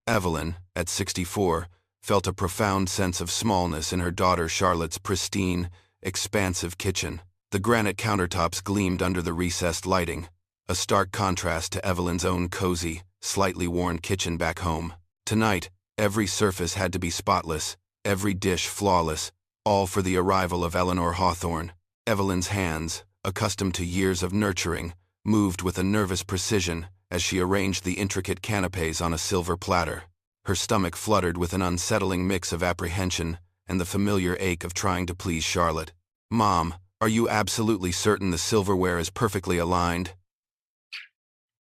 Evelyn, at 64, felt a profound sense of smallness in her daughter Charlotte's pristine, expansive kitchen. The granite countertops gleamed under the recessed lighting, a stark contrast to Evelyn's own cozy, slightly worn kitchen back home. Tonight, every surface had to be spotless, every dish flawless, all for the arrival of Eleanor Hawthorne. Evelyn's hands, accustomed to years of nurturing, moved with a nervous precision as she arranged the intricate canapes on a silver platter. Her stomach fluttered with an unsettling mix of apprehension and the familiar ache of trying to please Charlotte. "Mom, are you absolutely certain the silverware is perfectly aligned?"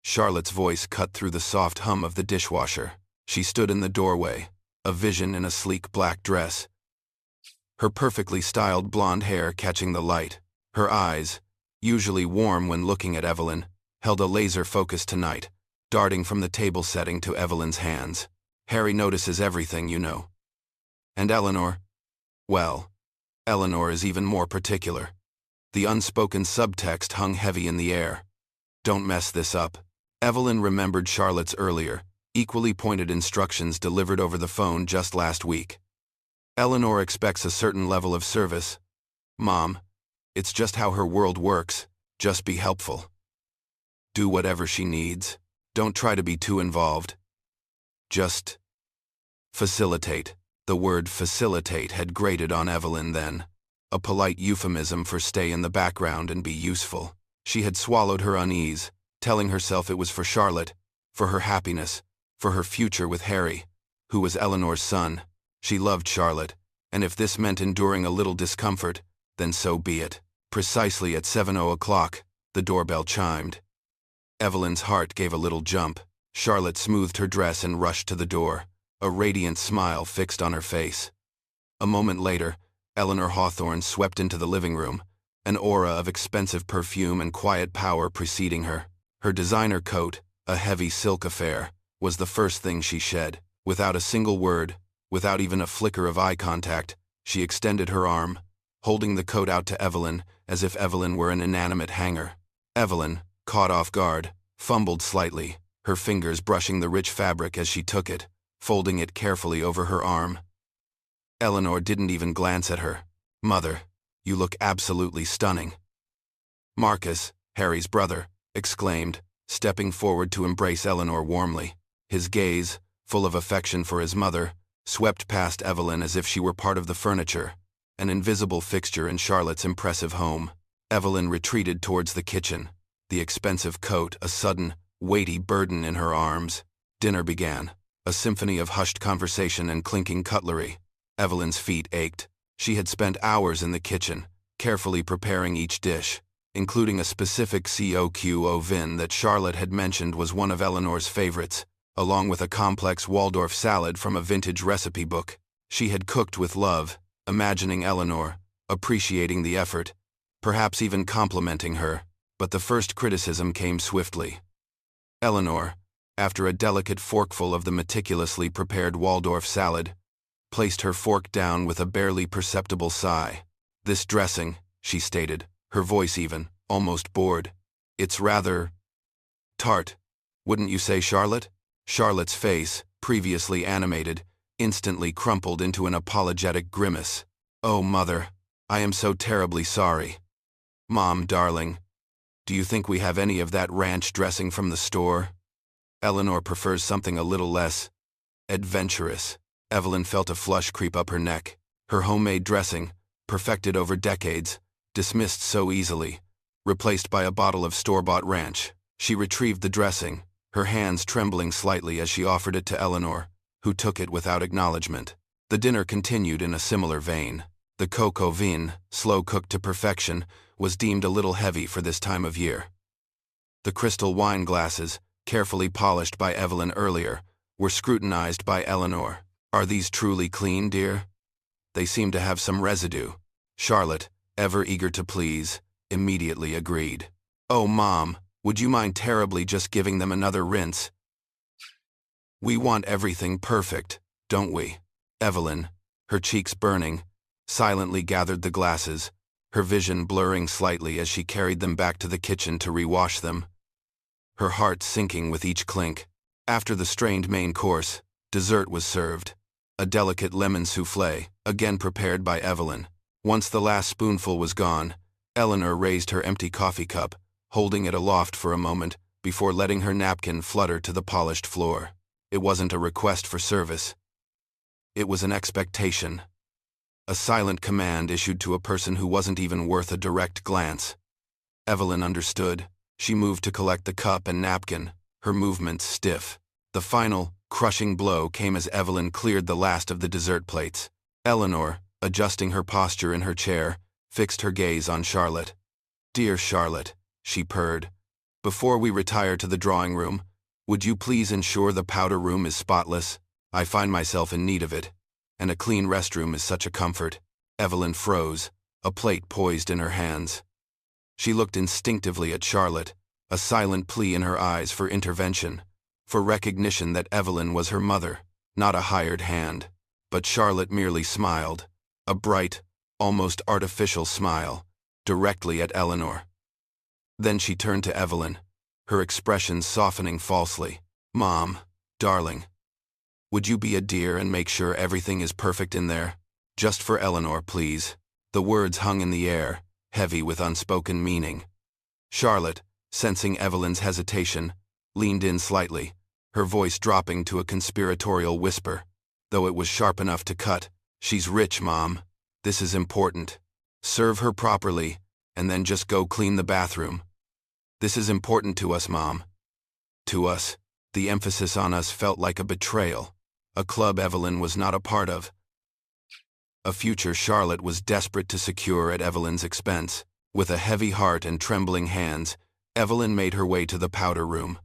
Charlotte's voice cut through the soft hum of the dishwasher. She stood in the doorway, a vision in a sleek black dress, her perfectly styled blonde hair catching the light. Her eyes, usually warm when looking at Evelyn, held a laser focus tonight, darting from the table setting to Evelyn's hands. "Harry notices everything, you know. And Eleanor? Well, Eleanor is even more particular." The unspoken subtext hung heavy in the air. "Don't mess this up." Evelyn remembered Charlotte's earlier, equally pointed instructions delivered over the phone just last week. "Eleanor expects a certain level of service. Mom, it's just how her world works. Just be helpful. Do whatever she needs. Don't try to be too involved. Just facilitate." The word facilitate had grated on Evelyn then, a polite euphemism for stay in the background and be useful. She had swallowed her unease, telling herself it was for Charlotte, for her happiness, for her future with Harry, who was Eleanor's son. She loved Charlotte, and if this meant enduring a little discomfort, then so be it. Precisely at 7:00, the doorbell chimed. Evelyn's heart gave a little jump. Charlotte smoothed her dress and rushed to the door, a radiant smile fixed on her face. A moment later, Eleanor Hawthorne swept into the living room, an aura of expensive perfume and quiet power preceding her. Her designer coat, a heavy silk affair, was the first thing she shed. Without a single word, without even a flicker of eye contact, she extended her arm, holding the coat out to Evelyn as if Evelyn were an inanimate hanger. Evelyn, caught off guard, fumbled slightly, her fingers brushing the rich fabric as she took it, folding it carefully over her arm. Eleanor didn't even glance at her. "Mother, you look absolutely stunning." Marcus, Harry's brother, exclaimed, stepping forward to embrace Eleanor warmly. His gaze, full of affection for his mother, swept past Evelyn as if she were part of the furniture, an invisible fixture in Charlotte's impressive home. Evelyn retreated towards the kitchen, the expensive coat a sudden, weighty burden in her arms. Dinner began, a symphony of hushed conversation and clinking cutlery. Evelyn's feet ached. She had spent hours in the kitchen, carefully preparing each dish, including a specific coq au vin that Charlotte had mentioned was one of Eleanor's favorites, along with a complex Waldorf salad from a vintage recipe book. She had cooked with love, imagining Eleanor, appreciating the effort, perhaps even complimenting her, but the first criticism came swiftly. Eleanor, after a delicate forkful of the meticulously prepared Waldorf salad, placed her fork down with a barely perceptible sigh. "This dressing," she stated, her voice even, almost bored. "It's rather tart, wouldn't you say, Charlotte?" Charlotte's face, previously animated, instantly crumpled into an apologetic grimace. "Oh, Mother, I am so terribly sorry. Mom, darling, do you think we have any of that ranch dressing from the store? Eleanor prefers something a little less adventurous." Evelyn felt a flush creep up her neck. Her homemade dressing, perfected over decades, dismissed so easily, replaced by a bottle of store-bought ranch. She retrieved the dressing, her hands trembling slightly as she offered it to Eleanor, who took it without acknowledgement. The dinner continued in a similar vein. The coq au vin, slow-cooked to perfection, was deemed a little heavy for this time of year. The crystal wine glasses, carefully polished by Evelyn earlier, were scrutinized by Eleanor. "Are these truly clean, dear? They seem to have some residue." Charlotte, ever eager to please, immediately agreed. "Oh, Mom, would you mind terribly just giving them another rinse? We want everything perfect, don't we?" Evelyn, her cheeks burning, silently gathered the glasses, her vision blurring slightly as she carried them back to the kitchen to rewash them, her heart sinking with each clink. After the strained main course, Dessert was served. A delicate lemon soufflé, again prepared by Evelyn. Once the last spoonful was gone, Eleanor raised her empty coffee cup, holding it aloft for a moment before letting her napkin flutter to the polished floor. It wasn't a request for service. It was an expectation. A silent command issued to a person who wasn't even worth a direct glance. Evelyn understood. She moved to collect the cup and napkin, her movements stiff. The final, crushing blow came as Evelyn cleared the last of the dessert plates. Eleanor, adjusting her posture in her chair, fixed her gaze on Charlotte. "Dear Charlotte," she purred, "before we retire to the drawing room, would you please ensure the powder room is spotless? I find myself in need of it, and a clean restroom is such a comfort." Evelyn froze, a plate poised in her hands. She looked instinctively at Charlotte, a silent plea in her eyes for intervention, for recognition that Evelyn was her mother, not a hired hand. But Charlotte merely smiled, a bright, almost artificial smile, directly at Eleanor. Then she turned to Evelyn, her expression softening falsely. "Mom, darling, would you be a dear and make sure everything is perfect in there? Just for Eleanor, please." The words hung in the air, heavy with unspoken meaning. Charlotte, sensing Evelyn's hesitation, leaned in slightly, her voice dropping to a conspiratorial whisper. Though it was sharp enough to cut, "She's rich, Mom. This is important. Serve her properly, and then just go clean the bathroom. This is important to us, Mom." To us. The emphasis on us felt like a betrayal, a club Evelyn was not a part of. A future Charlotte was desperate to secure at Evelyn's expense. With a heavy heart and trembling hands, Evelyn made her way to the powder room.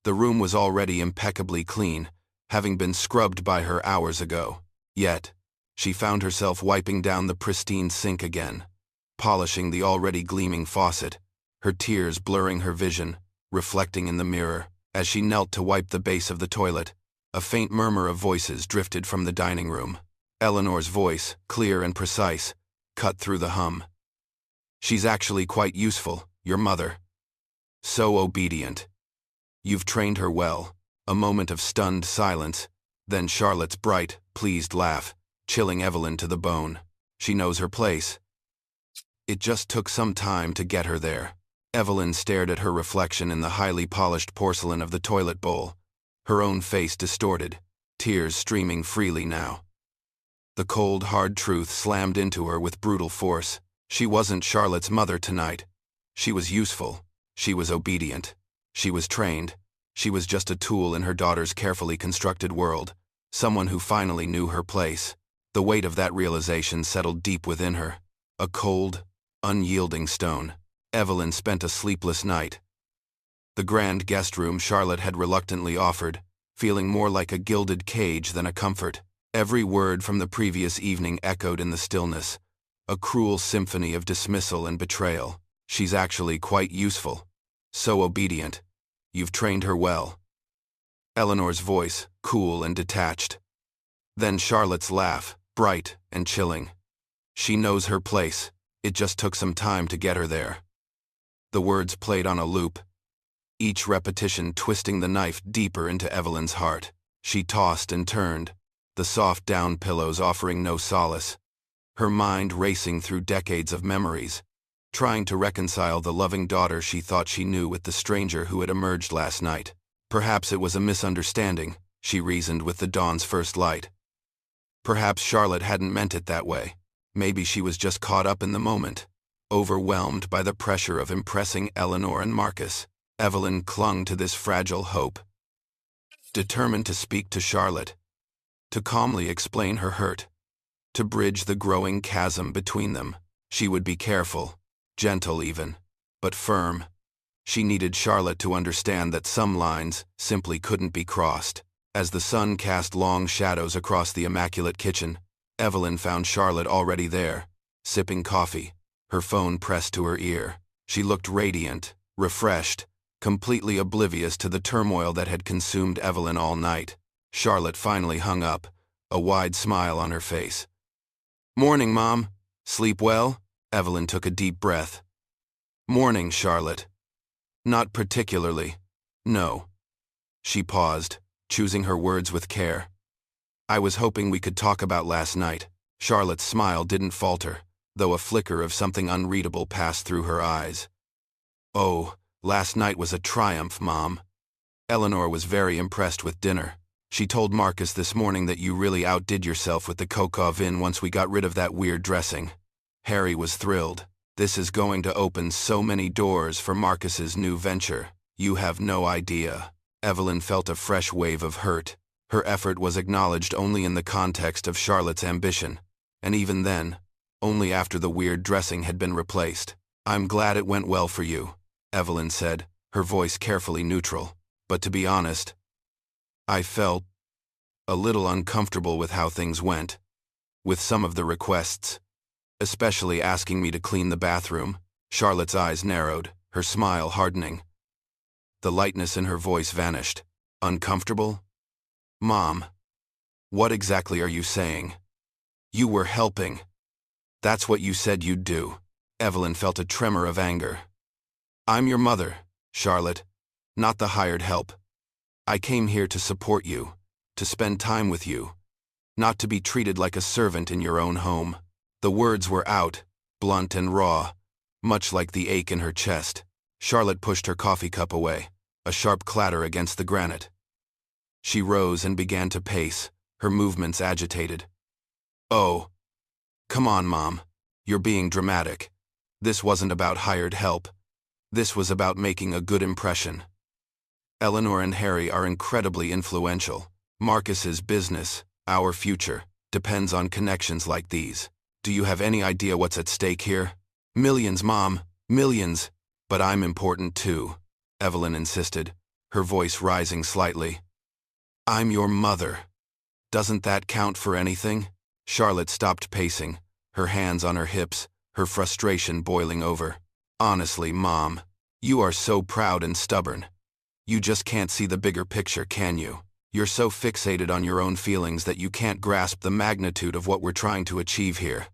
The room was already impeccably clean, having been scrubbed by her hours ago. Yet, she found herself wiping down the pristine sink again, polishing the already gleaming faucet, her tears blurring her vision, reflecting in the mirror. As she knelt to wipe the base of the toilet, a faint murmur of voices drifted from the dining room. Eleanor's voice, clear and precise, cut through the hum. "She's actually quite useful, your mother. So obedient. You've trained her well." A moment of stunned silence, then Charlotte's bright, pleased laugh, chilling Evelyn to the bone. "She knows her place. It just took some time to get her there." Evelyn stared at her reflection in the highly polished porcelain of the toilet bowl, her own face distorted, tears streaming freely now. The cold, hard truth slammed into her with brutal force. She wasn't Charlotte's mother tonight. She was useful. She was obedient. She was trained. She was just a tool in her daughter's carefully constructed world, someone who finally knew her place. The weight of that realization settled deep within her, a cold, unyielding stone. Evelyn spent a sleepless night. The grand guest room Charlotte had reluctantly offered, feeling more like a gilded cage than a comfort. Every word from the previous evening echoed in the stillness, a cruel symphony of dismissal and betrayal. "She's actually quite useful. So obedient. You've trained her well." Eleanor's voice, cool and detached. Then Charlotte's laugh, bright and chilling. "She knows her place. It just took some time to get her there." The words played on a loop, each repetition twisting the knife deeper into Evelyn's heart. She tossed and turned, the soft down pillows offering no solace, her mind racing through decades of memories, trying to reconcile the loving daughter she thought she knew with the stranger who had emerged last night. Perhaps it was a misunderstanding, she reasoned with the dawn's first light. Perhaps Charlotte hadn't meant it that way. Maybe she was just caught up in the moment, overwhelmed by the pressure of impressing Eleanor and Marcus. Evelyn clung to this fragile hope, determined to speak to Charlotte, to calmly explain her hurt, to bridge the growing chasm between them. She would be careful, gentle even, but firm. She needed Charlotte to understand that some lines simply couldn't be crossed. As the sun cast long shadows across the immaculate kitchen, Evelyn found Charlotte already there, sipping coffee, her phone pressed to her ear. She looked radiant, refreshed, completely oblivious to the turmoil that had consumed Evelyn all night. Charlotte finally hung up, a wide smile on her face. "Morning, Mom. Sleep well?" Evelyn took a deep breath. "Morning, Charlotte." "Not particularly. No." She paused, choosing her words with care. I was hoping we could talk about last night. Charlotte's smile didn't falter, though a flicker of something unreadable passed through her eyes. Oh, last night was a triumph, Mom. Eleanor was very impressed with dinner. She told Marcus this morning that you really outdid yourself with the coq au vin once we got rid of that weird dressing. Harry was thrilled. This is going to open so many doors for Marcus's new venture. You have no idea. Evelyn felt a fresh wave of hurt. Her effort was acknowledged only in the context of Charlotte's ambition, and even then, only after the weird dressing had been replaced. I'm glad it went well for you, Evelyn said, her voice carefully neutral. But to be honest, I felt a little uncomfortable with how things went, with some of the requests, especially asking me to clean the bathroom. Charlotte's eyes narrowed, her smile hardening. The lightness in her voice vanished. Uncomfortable? Mom, what exactly are you saying? You were helping. That's what you said you'd do. Evelyn felt a tremor of anger. I'm your mother, Charlotte, not the hired help. I came here to support you, to spend time with you, not to be treated like a servant in your own home. The words were out, blunt and raw, much like the ache in her chest. Charlotte pushed her coffee cup away, a sharp clatter against the granite. She rose and began to pace, her movements agitated. Oh, come on, Mom. You're being dramatic. This wasn't about hired help. This was about making a good impression. Eleanor and Harry are incredibly influential. Marcus's business, our future, depends on connections like these. Do you have any idea what's at stake here? Millions, Mom, millions. But I'm important too, Evelyn insisted, her voice rising slightly. I'm your mother. Doesn't that count for anything? Charlotte stopped pacing, her hands on her hips, her frustration boiling over. Honestly, Mom, you are so proud and stubborn. You just can't see the bigger picture, can you? You're so fixated on your own feelings that you can't grasp the magnitude of what we're trying to achieve here.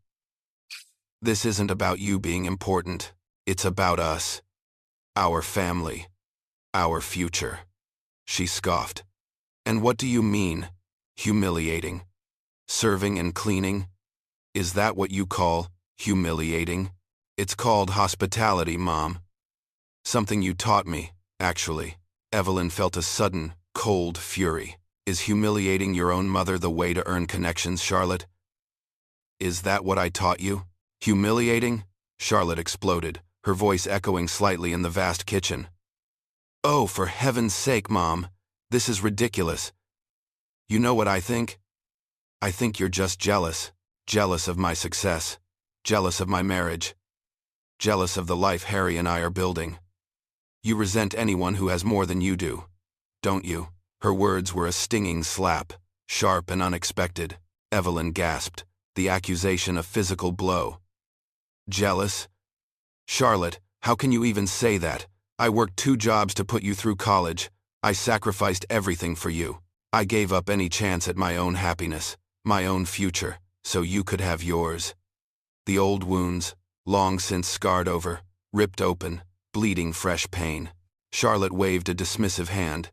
This isn't about you being important. It's about us. Our family. Our future. She scoffed. And what do you mean, humiliating? Serving and cleaning? Is that what you call humiliating? It's called hospitality, Mom. Something you taught me, actually. Evelyn felt a sudden, cold fury. Is humiliating your own mother the way to earn connections, Charlotte? Is that what I taught you? Humiliating? Charlotte exploded, her voice echoing slightly in the vast kitchen. Oh, for heaven's sake, Mom. This is ridiculous. You know what I think? I think you're just jealous. Jealous of my success. Jealous of my marriage. Jealous of the life Harry and I are building. You resent anyone who has more than you do, don't you? Her words were a stinging slap, sharp and unexpected. Evelyn gasped, the accusation a physical blow. Jealous? Charlotte, how can you even say that? I worked 2 jobs to put you through college. I sacrificed everything for you. I gave up any chance at my own happiness, my own future, so you could have yours. The old wounds, long since scarred over, ripped open, bleeding fresh pain. Charlotte waved a dismissive hand,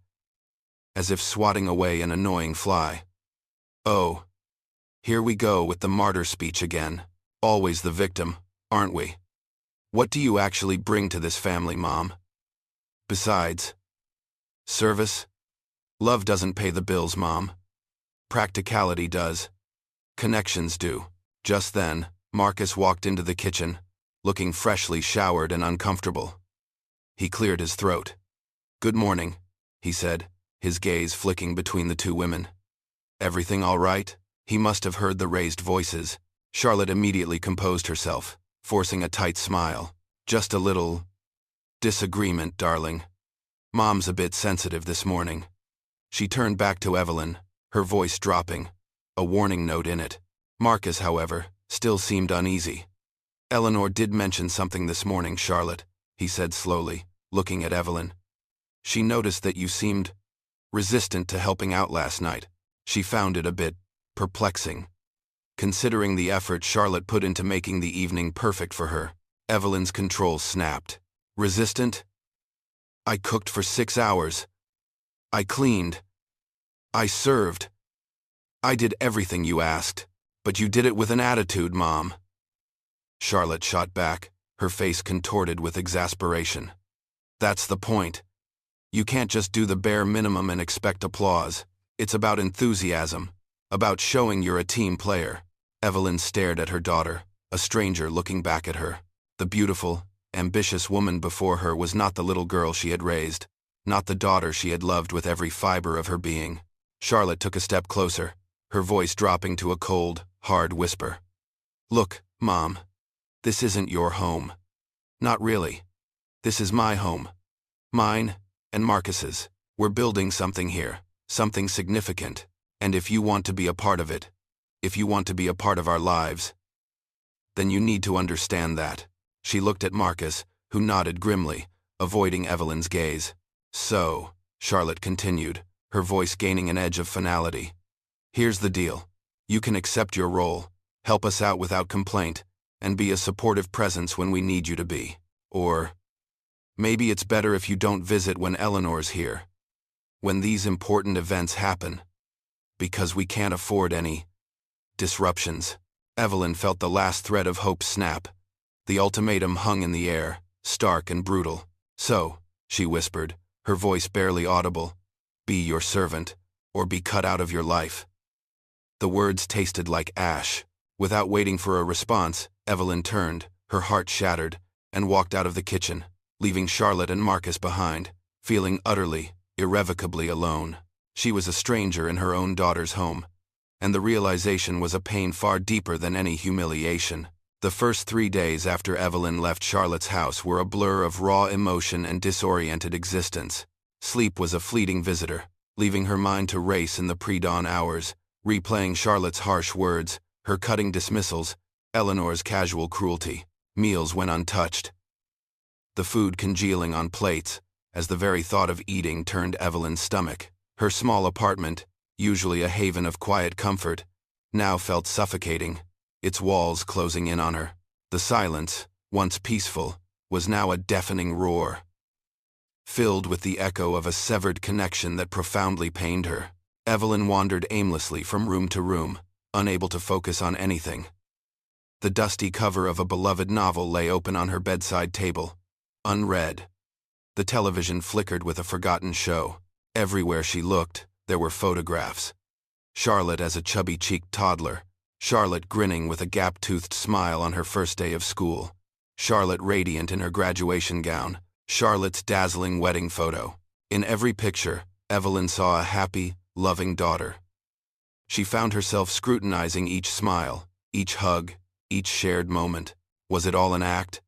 as if swatting away an annoying fly. Oh, here we go with the martyr speech again. Always the victim, aren't we? What do you actually bring to this family, Mom? Besides, service? Love doesn't pay the bills, Mom. Practicality does. Connections do. Just then, Marcus walked into the kitchen, looking freshly showered and uncomfortable. He cleared his throat. Good morning, he said, his gaze flicking between the 2 women. Everything all right? He must have heard the raised voices. Charlotte immediately composed herself, forcing a tight smile. Just a little disagreement, darling. Mom's a bit sensitive this morning. She turned back to Evelyn, her voice dropping, a warning note in it. Marcus, however, still seemed uneasy. Eleanor did mention something this morning, Charlotte, he said slowly, looking at Evelyn. She noticed that you seemed resistant to helping out last night. She found it a bit perplexing, considering the effort Charlotte put into making the evening perfect for her. Evelyn's control snapped. Resistant? I cooked for 6 hours. I cleaned. I served. I did everything you asked, but you did it with an attitude, Mom. Charlotte shot back, her face contorted with exasperation. That's the point. You can't just do the bare minimum and expect applause. It's about enthusiasm, about showing you're a team player. Evelyn stared at her daughter, a stranger looking back at her. The beautiful, ambitious woman before her was not the little girl she had raised, not the daughter she had loved with every fiber of her being. Charlotte took a step closer, her voice dropping to a cold, hard whisper. Look, Mom, this isn't your home. Not really. This is my home. Mine and Marcus's. We're building something here, something significant, and if you want to be a part of it, if you want to be a part of our lives, then you need to understand that. She looked at Marcus, who nodded grimly, avoiding Evelyn's gaze. So, Charlotte continued, her voice gaining an edge of finality. Here's the deal. You can accept your role, help us out without complaint, and be a supportive presence when we need you to be. Or maybe it's better if you don't visit when Eleanor's here, when these important events happen, because we can't afford any disruptions. Evelyn felt the last thread of hope snap. The ultimatum hung in the air, stark and brutal. So, she whispered, her voice barely audible, be your servant, or be cut out of your life. The words tasted like ash. Without waiting for a response, Evelyn turned, her heart shattered, and walked out of the kitchen, leaving Charlotte and Marcus behind, feeling utterly, irrevocably alone. She was a stranger in her own daughter's home, and the realization was a pain far deeper than any humiliation. The first 3 days after Evelyn left Charlotte's house were a blur of raw emotion and disoriented existence. Sleep was a fleeting visitor, leaving her mind to race in the pre-dawn hours, replaying Charlotte's harsh words, her cutting dismissals, Eleanor's casual cruelty. Meals went untouched, the food congealing on plates, as the very thought of eating turned Evelyn's stomach. Her small apartment, usually a haven of quiet comfort, now felt suffocating, its walls closing in on her. The silence, once peaceful, was now a deafening roar, filled with the echo of a severed connection that profoundly pained her. Evelyn wandered aimlessly from room to room, unable to focus on anything. The dusty cover of a beloved novel lay open on her bedside table, unread. The television flickered with a forgotten show. Everywhere she looked, there were photographs. Charlotte as a chubby-cheeked toddler, Charlotte grinning with a gap-toothed smile on her first day of school, Charlotte radiant in her graduation gown, Charlotte's dazzling wedding photo. In every picture, Evelyn saw a happy, loving daughter. She found herself scrutinizing each smile, each hug, each shared moment. Was it all an act?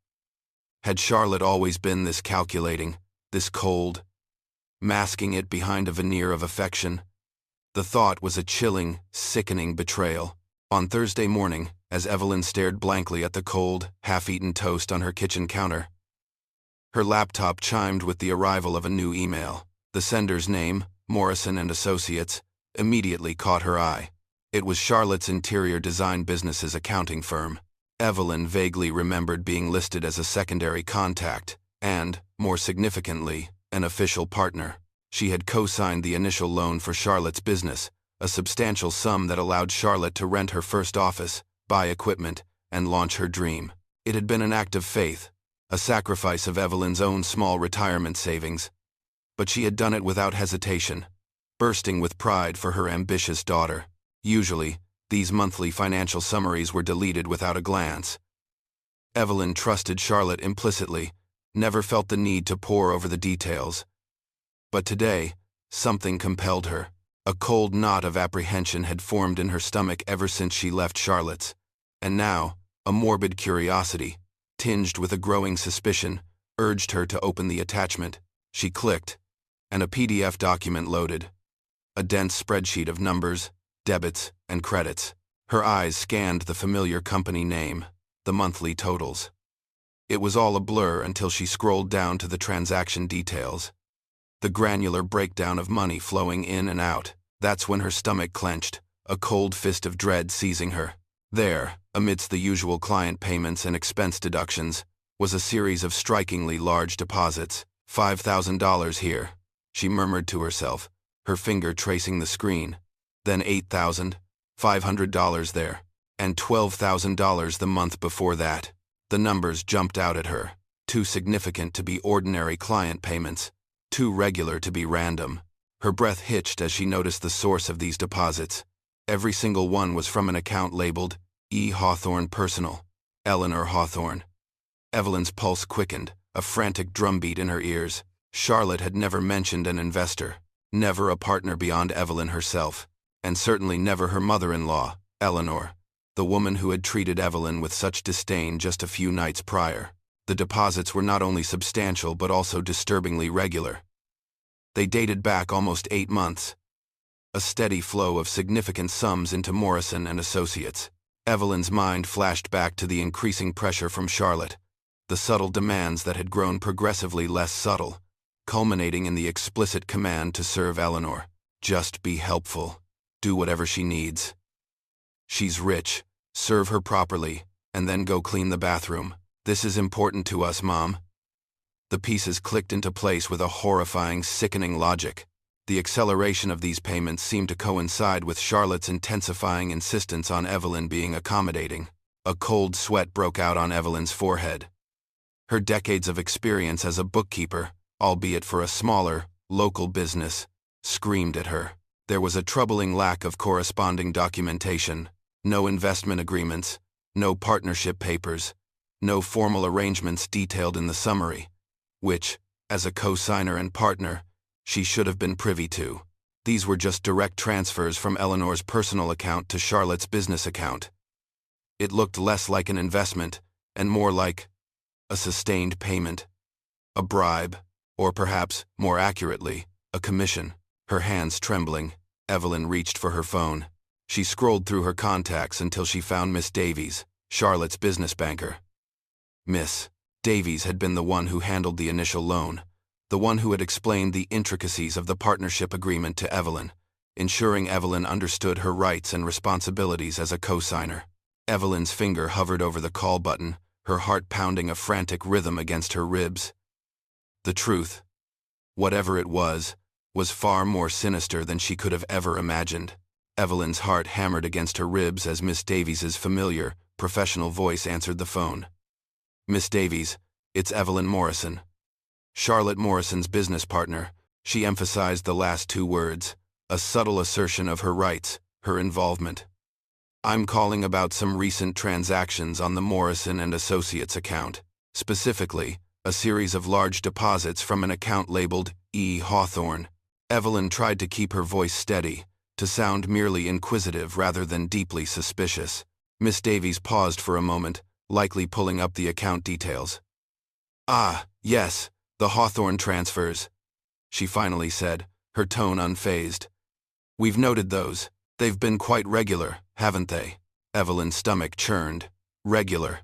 Had Charlotte always been this calculating, this cold, masking it behind a veneer of affection? The thought was a chilling, sickening betrayal. On Thursday morning, as Evelyn stared blankly at the cold, half-eaten toast on her kitchen counter, her laptop chimed with the arrival of a new email. The sender's name, Morrison and Associates, immediately caught her eye. It was Charlotte's interior design business's accounting firm. Evelyn vaguely remembered being listed as a secondary contact and, more significantly, an official partner. She had co-signed the initial loan for Charlotte's business, a substantial sum that allowed Charlotte to rent her first office, buy equipment, and launch her dream. It had been an act of faith, a sacrifice of Evelyn's own small retirement savings. But she had done it without hesitation, bursting with pride for her ambitious daughter. Usually, these monthly financial summaries were deleted without a glance. Evelyn trusted Charlotte implicitly, never felt the need to pore over the details. But today, something compelled her. A cold knot of apprehension had formed in her stomach ever since she left Charlotte's, and now, a morbid curiosity, tinged with a growing suspicion, urged her to open the attachment. She clicked, and a PDF document loaded. A dense spreadsheet of numbers, debits, and credits. Her eyes scanned the familiar company name, the monthly totals. It was all a blur until she scrolled down to the transaction details. The granular breakdown of money flowing in and out. That's when her stomach clenched, a cold fist of dread seizing her. There, amidst the usual client payments and expense deductions, was a series of strikingly large deposits. $5,000 here, she murmured to herself, her finger tracing the screen. Then $8,000, $500 there, and $12,000 the month before that. The numbers jumped out at her. Too significant to be ordinary client payments, too regular to be random. Her breath hitched as she noticed the source of these deposits. Every single one was from an account labeled E. Hawthorne Personal, Eleanor Hawthorne. Evelyn's pulse quickened, a frantic drumbeat in her ears. Charlotte had never mentioned an investor, never a partner beyond Evelyn herself, and certainly never her mother-in-law, Eleanor, the woman who had treated Evelyn with such disdain just a few nights prior. The deposits were not only substantial but also disturbingly regular. They dated back almost 8 months. A steady flow of significant sums into Morrison and Associates. Evelyn's mind flashed back to the increasing pressure from Charlotte, the subtle demands that had grown progressively less subtle, culminating in the explicit command to serve Eleanor. Just be helpful. Do whatever she needs. She's rich. Serve her properly, and then go clean the bathroom. This is important to us, Mom. The pieces clicked into place with a horrifying, sickening logic. The acceleration of these payments seemed to coincide with Charlotte's intensifying insistence on Evelyn being accommodating. A cold sweat broke out on Evelyn's forehead. Her decades of experience as a bookkeeper, albeit for a smaller, local business, screamed at her. There was a troubling lack of corresponding documentation, no investment agreements, no partnership papers, no formal arrangements detailed in the summary, which, as a co-signer and partner, she should have been privy to. These were just direct transfers from Eleanor's personal account to Charlotte's business account. It looked less like an investment and more like a sustained payment, a bribe, or perhaps, more accurately, a commission. Her hands trembling, Evelyn reached for her phone. She scrolled through her contacts until she found Miss Davies, Charlotte's business banker. Miss Davies had been the one who handled the initial loan, the one who had explained the intricacies of the partnership agreement to Evelyn, ensuring Evelyn understood her rights and responsibilities as a co-signer. Evelyn's finger hovered over the call button, her heart pounding a frantic rhythm against her ribs. The truth, whatever it was far more sinister than she could have ever imagined. Evelyn's heart hammered against her ribs as Miss Davies's familiar, professional voice answered the phone. Miss Davies, it's Evelyn Morrison. Charlotte Morrison's business partner. She emphasized the last 2 words, a subtle assertion of her rights, her involvement. I'm calling about some recent transactions on the Morrison and Associates account, specifically, a series of large deposits from an account labeled E. Hawthorne. Evelyn tried to keep her voice steady, to sound merely inquisitive rather than deeply suspicious. Miss Davies paused for a moment, likely pulling up the account details. Ah, yes, the Hawthorne transfers, she finally said, her tone unfazed. We've noted those. They've been quite regular, haven't they? Evelyn's stomach churned. Regular.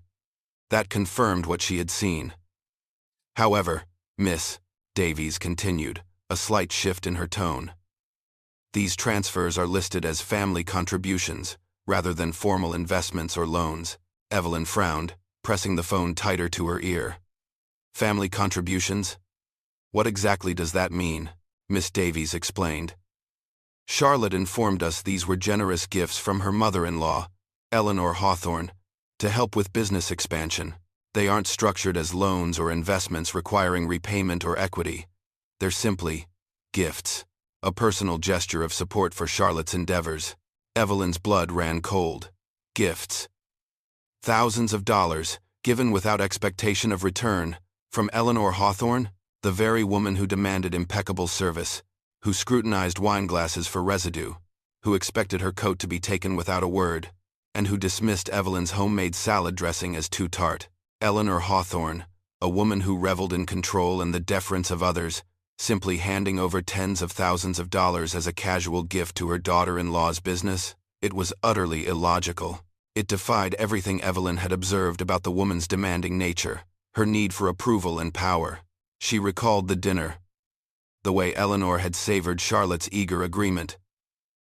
That confirmed what she had seen. However, Miss Davies continued, a slight shift in her tone. These transfers are listed as family contributions, rather than formal investments or loans. Evelyn frowned, pressing the phone tighter to her ear. Family contributions? What exactly does that mean? Miss Davies explained. Charlotte informed us these were generous gifts from her mother-in-law, Eleanor Hawthorne, to help with business expansion. They aren't structured as loans or investments requiring repayment or equity. They're simply gifts, a personal gesture of support for Charlotte's endeavors. Evelyn's blood ran cold. Gifts. Thousands of dollars, given without expectation of return, from Eleanor Hawthorne, the very woman who demanded impeccable service, who scrutinized wine glasses for residue, who expected her coat to be taken without a word, and who dismissed Evelyn's homemade salad dressing as too tart. Eleanor Hawthorne, a woman who reveled in control and the deference of others, simply handing over tens of thousands of dollars as a casual gift to her daughter-in-law's business? It was utterly illogical. It defied everything Evelyn had observed about the woman's demanding nature, her need for approval and power. She recalled the dinner, the way Eleanor had savored Charlotte's eager agreement,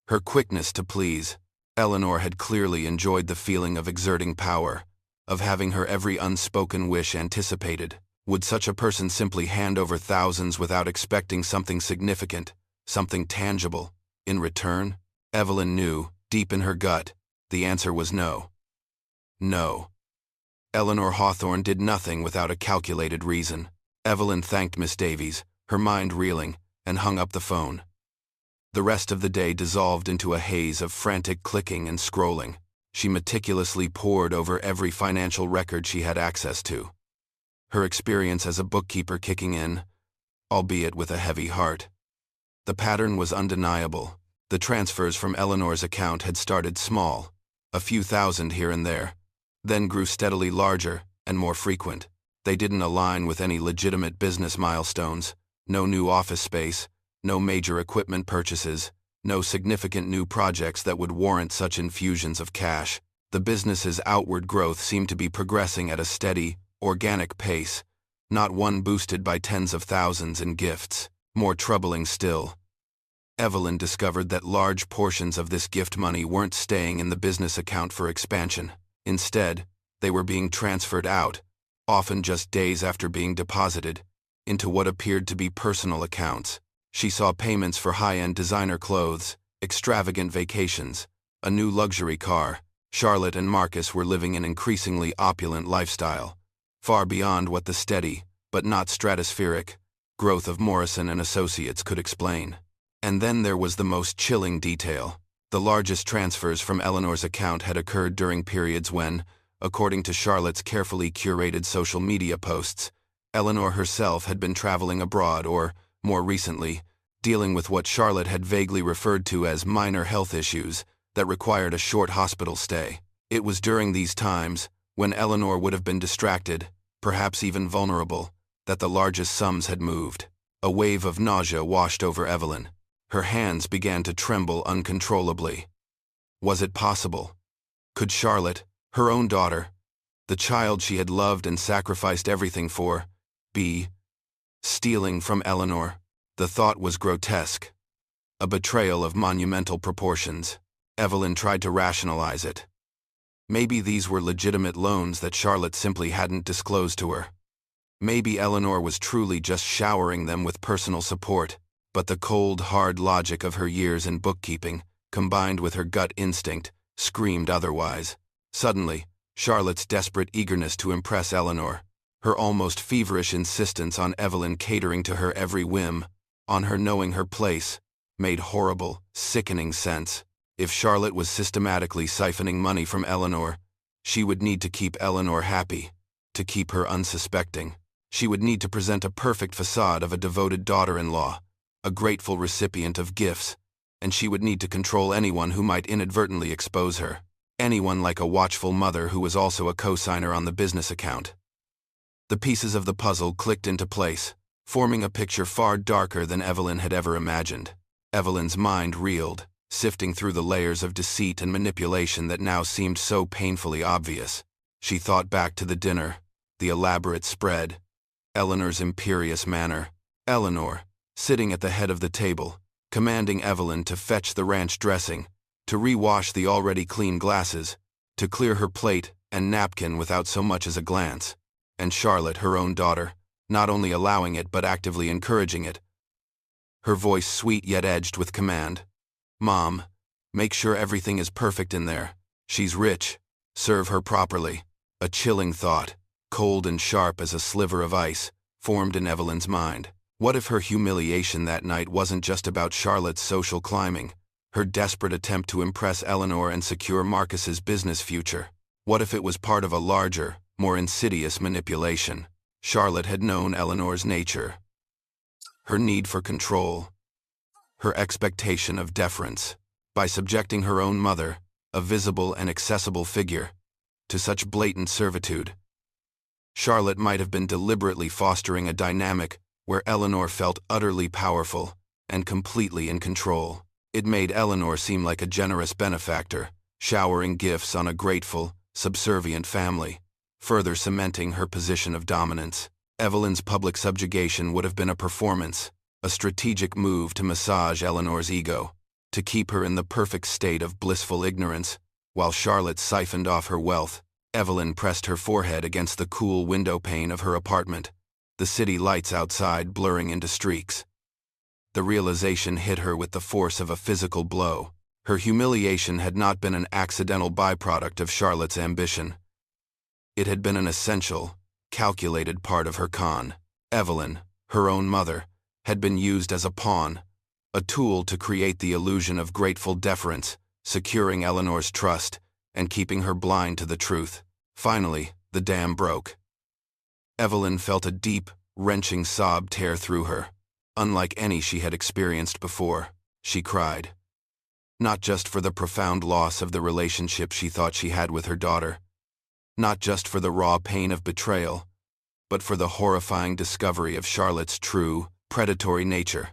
her quickness to please. Eleanor had clearly enjoyed the feeling of exerting power, of having her every unspoken wish anticipated. Would such a person simply hand over thousands without expecting something significant, something tangible, in return? Evelyn knew, Deep in her gut, the answer was no. No. Eleanor Hawthorne did nothing without a calculated reason. Evelyn thanked Miss Davies, her mind reeling, and hung up the phone. The rest of the day dissolved into a haze of frantic clicking and scrolling. She meticulously pored over every financial record she had access to. Her experience as a bookkeeper kicking in, albeit with a heavy heart. The pattern was undeniable. The transfers from Eleanor's account had started small, a few thousand here and there, then grew steadily larger and more frequent. They didn't align with any legitimate business milestones, no new office space, no major equipment purchases, no significant new projects that would warrant such infusions of cash. The business's outward growth seemed to be progressing at a steady, organic pace, not one boosted by tens of thousands in gifts. More troubling still, Evelyn discovered that large portions of this gift money weren't staying in the business account for expansion. Instead, they were being transferred out, often just days after being deposited, into what appeared to be personal accounts. She saw payments for high-end designer clothes, extravagant vacations, a new luxury car. Charlotte and Marcus were living an increasingly opulent lifestyle, far beyond what the steady, but not stratospheric, growth of Morrison and Associates could explain. And then there was the most chilling detail. The largest transfers from Eleanor's account had occurred during periods when, according to Charlotte's carefully curated social media posts, Eleanor herself had been traveling abroad or, more recently, dealing with what Charlotte had vaguely referred to as minor health issues that required a short hospital stay. It was during these times, when Eleanor would have been distracted, perhaps even vulnerable, that the largest sums had moved. A wave of nausea washed over Evelyn. Her hands began to tremble uncontrollably. Was it possible? Could Charlotte, her own daughter, the child she had loved and sacrificed everything for, be stealing from Eleanor? The thought was grotesque. A betrayal of monumental proportions. Evelyn tried to rationalize it. Maybe these were legitimate loans that Charlotte simply hadn't disclosed to her. Maybe Eleanor was truly just showering them with personal support. But the cold, hard logic of her years in bookkeeping, combined with her gut instinct, screamed otherwise. Suddenly, Charlotte's desperate eagerness to impress Eleanor, her almost feverish insistence on Evelyn catering to her every whim, on her knowing her place, made horrible, sickening sense. If Charlotte was systematically siphoning money from Eleanor, she would need to keep Eleanor happy, to keep her unsuspecting. She would need to present a perfect facade of a devoted daughter-in-law, a grateful recipient of gifts, and she would need to control anyone who might inadvertently expose her. Anyone like a watchful mother who was also a co-signer on the business account. The pieces of the puzzle clicked into place, forming a picture far darker than Evelyn had ever imagined. Evelyn's mind reeled, sifting through the layers of deceit and manipulation that now seemed so painfully obvious. She thought back to the dinner, the elaborate spread, Eleanor's imperious manner. Eleanor, sitting at the head of the table, commanding Evelyn to fetch the ranch dressing, to rewash the already clean glasses, to clear her plate and napkin without so much as a glance. And Charlotte, her own daughter, not only allowing it but actively encouraging it. Her voice sweet yet edged with command. "Mom, make sure everything is perfect in there. She's rich. Serve her properly." A chilling thought, cold and sharp as a sliver of ice, formed in Evelyn's mind. What if her humiliation that night wasn't just about Charlotte's social climbing, her desperate attempt to impress Eleanor and secure Marcus's business future? What if it was part of a larger, more insidious manipulation? Charlotte had known Eleanor's nature, her need for control, her expectation of deference. By subjecting her own mother, a visible and accessible figure, to such blatant servitude, Charlotte might have been deliberately fostering a dynamic where Eleanor felt utterly powerful and completely in control. It made Eleanor seem like a generous benefactor, showering gifts on a grateful, subservient family, further cementing her position of dominance. Evelyn's public subjugation would have been a performance, a strategic move to massage Eleanor's ego, to keep her in the perfect state of blissful ignorance, while Charlotte siphoned off her wealth. Evelyn pressed her forehead against the cool window pane of her apartment, the city lights outside blurring into streaks. The realization hit her with the force of a physical blow. Her humiliation had not been an accidental byproduct of Charlotte's ambition. It had been an essential, calculated part of her con. Evelyn, her own mother, had been used as a pawn, a tool to create the illusion of grateful deference, securing Eleanor's trust and keeping her blind to the truth. Finally, the dam broke. Evelyn felt a deep, wrenching sob tear through her. Unlike any she had experienced before, she cried. Not just for the profound loss of the relationship she thought she had with her daughter, not just for the raw pain of betrayal, but for the horrifying discovery of Charlotte's true, predatory nature.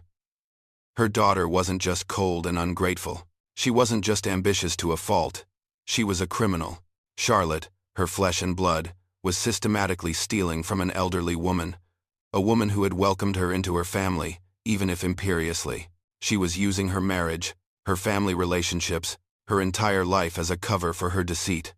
Her daughter wasn't just cold and ungrateful. She wasn't just ambitious to a fault. She was a criminal. Charlotte, her flesh and blood, was systematically stealing from an elderly woman, a woman who had welcomed her into her family, even if imperiously. She was using her marriage, her family relationships, her entire life as a cover for her deceit.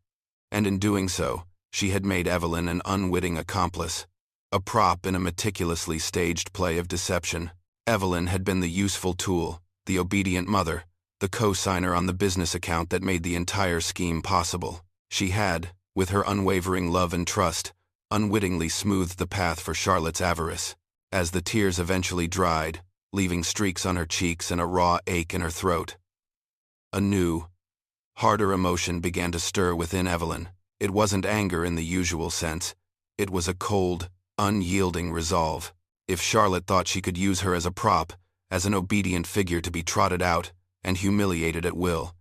And in doing so, she had made Evelyn an unwitting accomplice, a prop in a meticulously staged play of deception. Evelyn had been the useful tool, the obedient mother, the co-signer on the business account that made the entire scheme possible. She had, with her unwavering love and trust, unwittingly smoothed the path for Charlotte's avarice. As the tears eventually dried, leaving streaks on her cheeks and a raw ache in her throat, a new, harder emotion began to stir within Evelyn. It wasn't anger in the usual sense. It was a cold, unyielding resolve. If Charlotte thought she could use her as a prop, as an obedient figure to be trotted out and humiliated at will,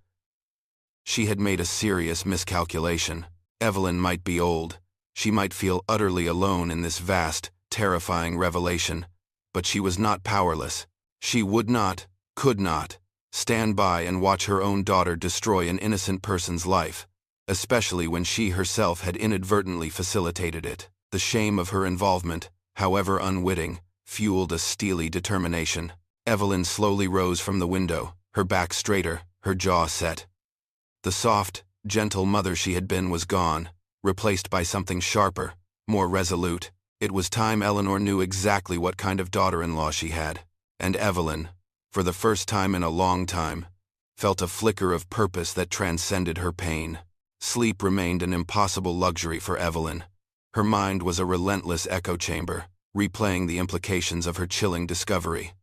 she had made a serious miscalculation. Evelyn might be old. She might feel utterly alone in this vast, terrifying revelation, but she was not powerless. She would not, could not, stand by and watch her own daughter destroy an innocent person's life, especially when she herself had inadvertently facilitated it. The shame of her involvement, however unwitting, fueled a steely determination. Evelyn slowly rose from the window, her back straighter, her jaw set. The soft, gentle mother she had been was gone, replaced by something sharper, more resolute. It was time Eleanor knew exactly what kind of daughter-in-law she had. And Evelyn, for the first time in a long time, felt a flicker of purpose that transcended her pain. Sleep remained an impossible luxury for Evelyn. Her mind was a relentless echo chamber, replaying the implications of her chilling discovery.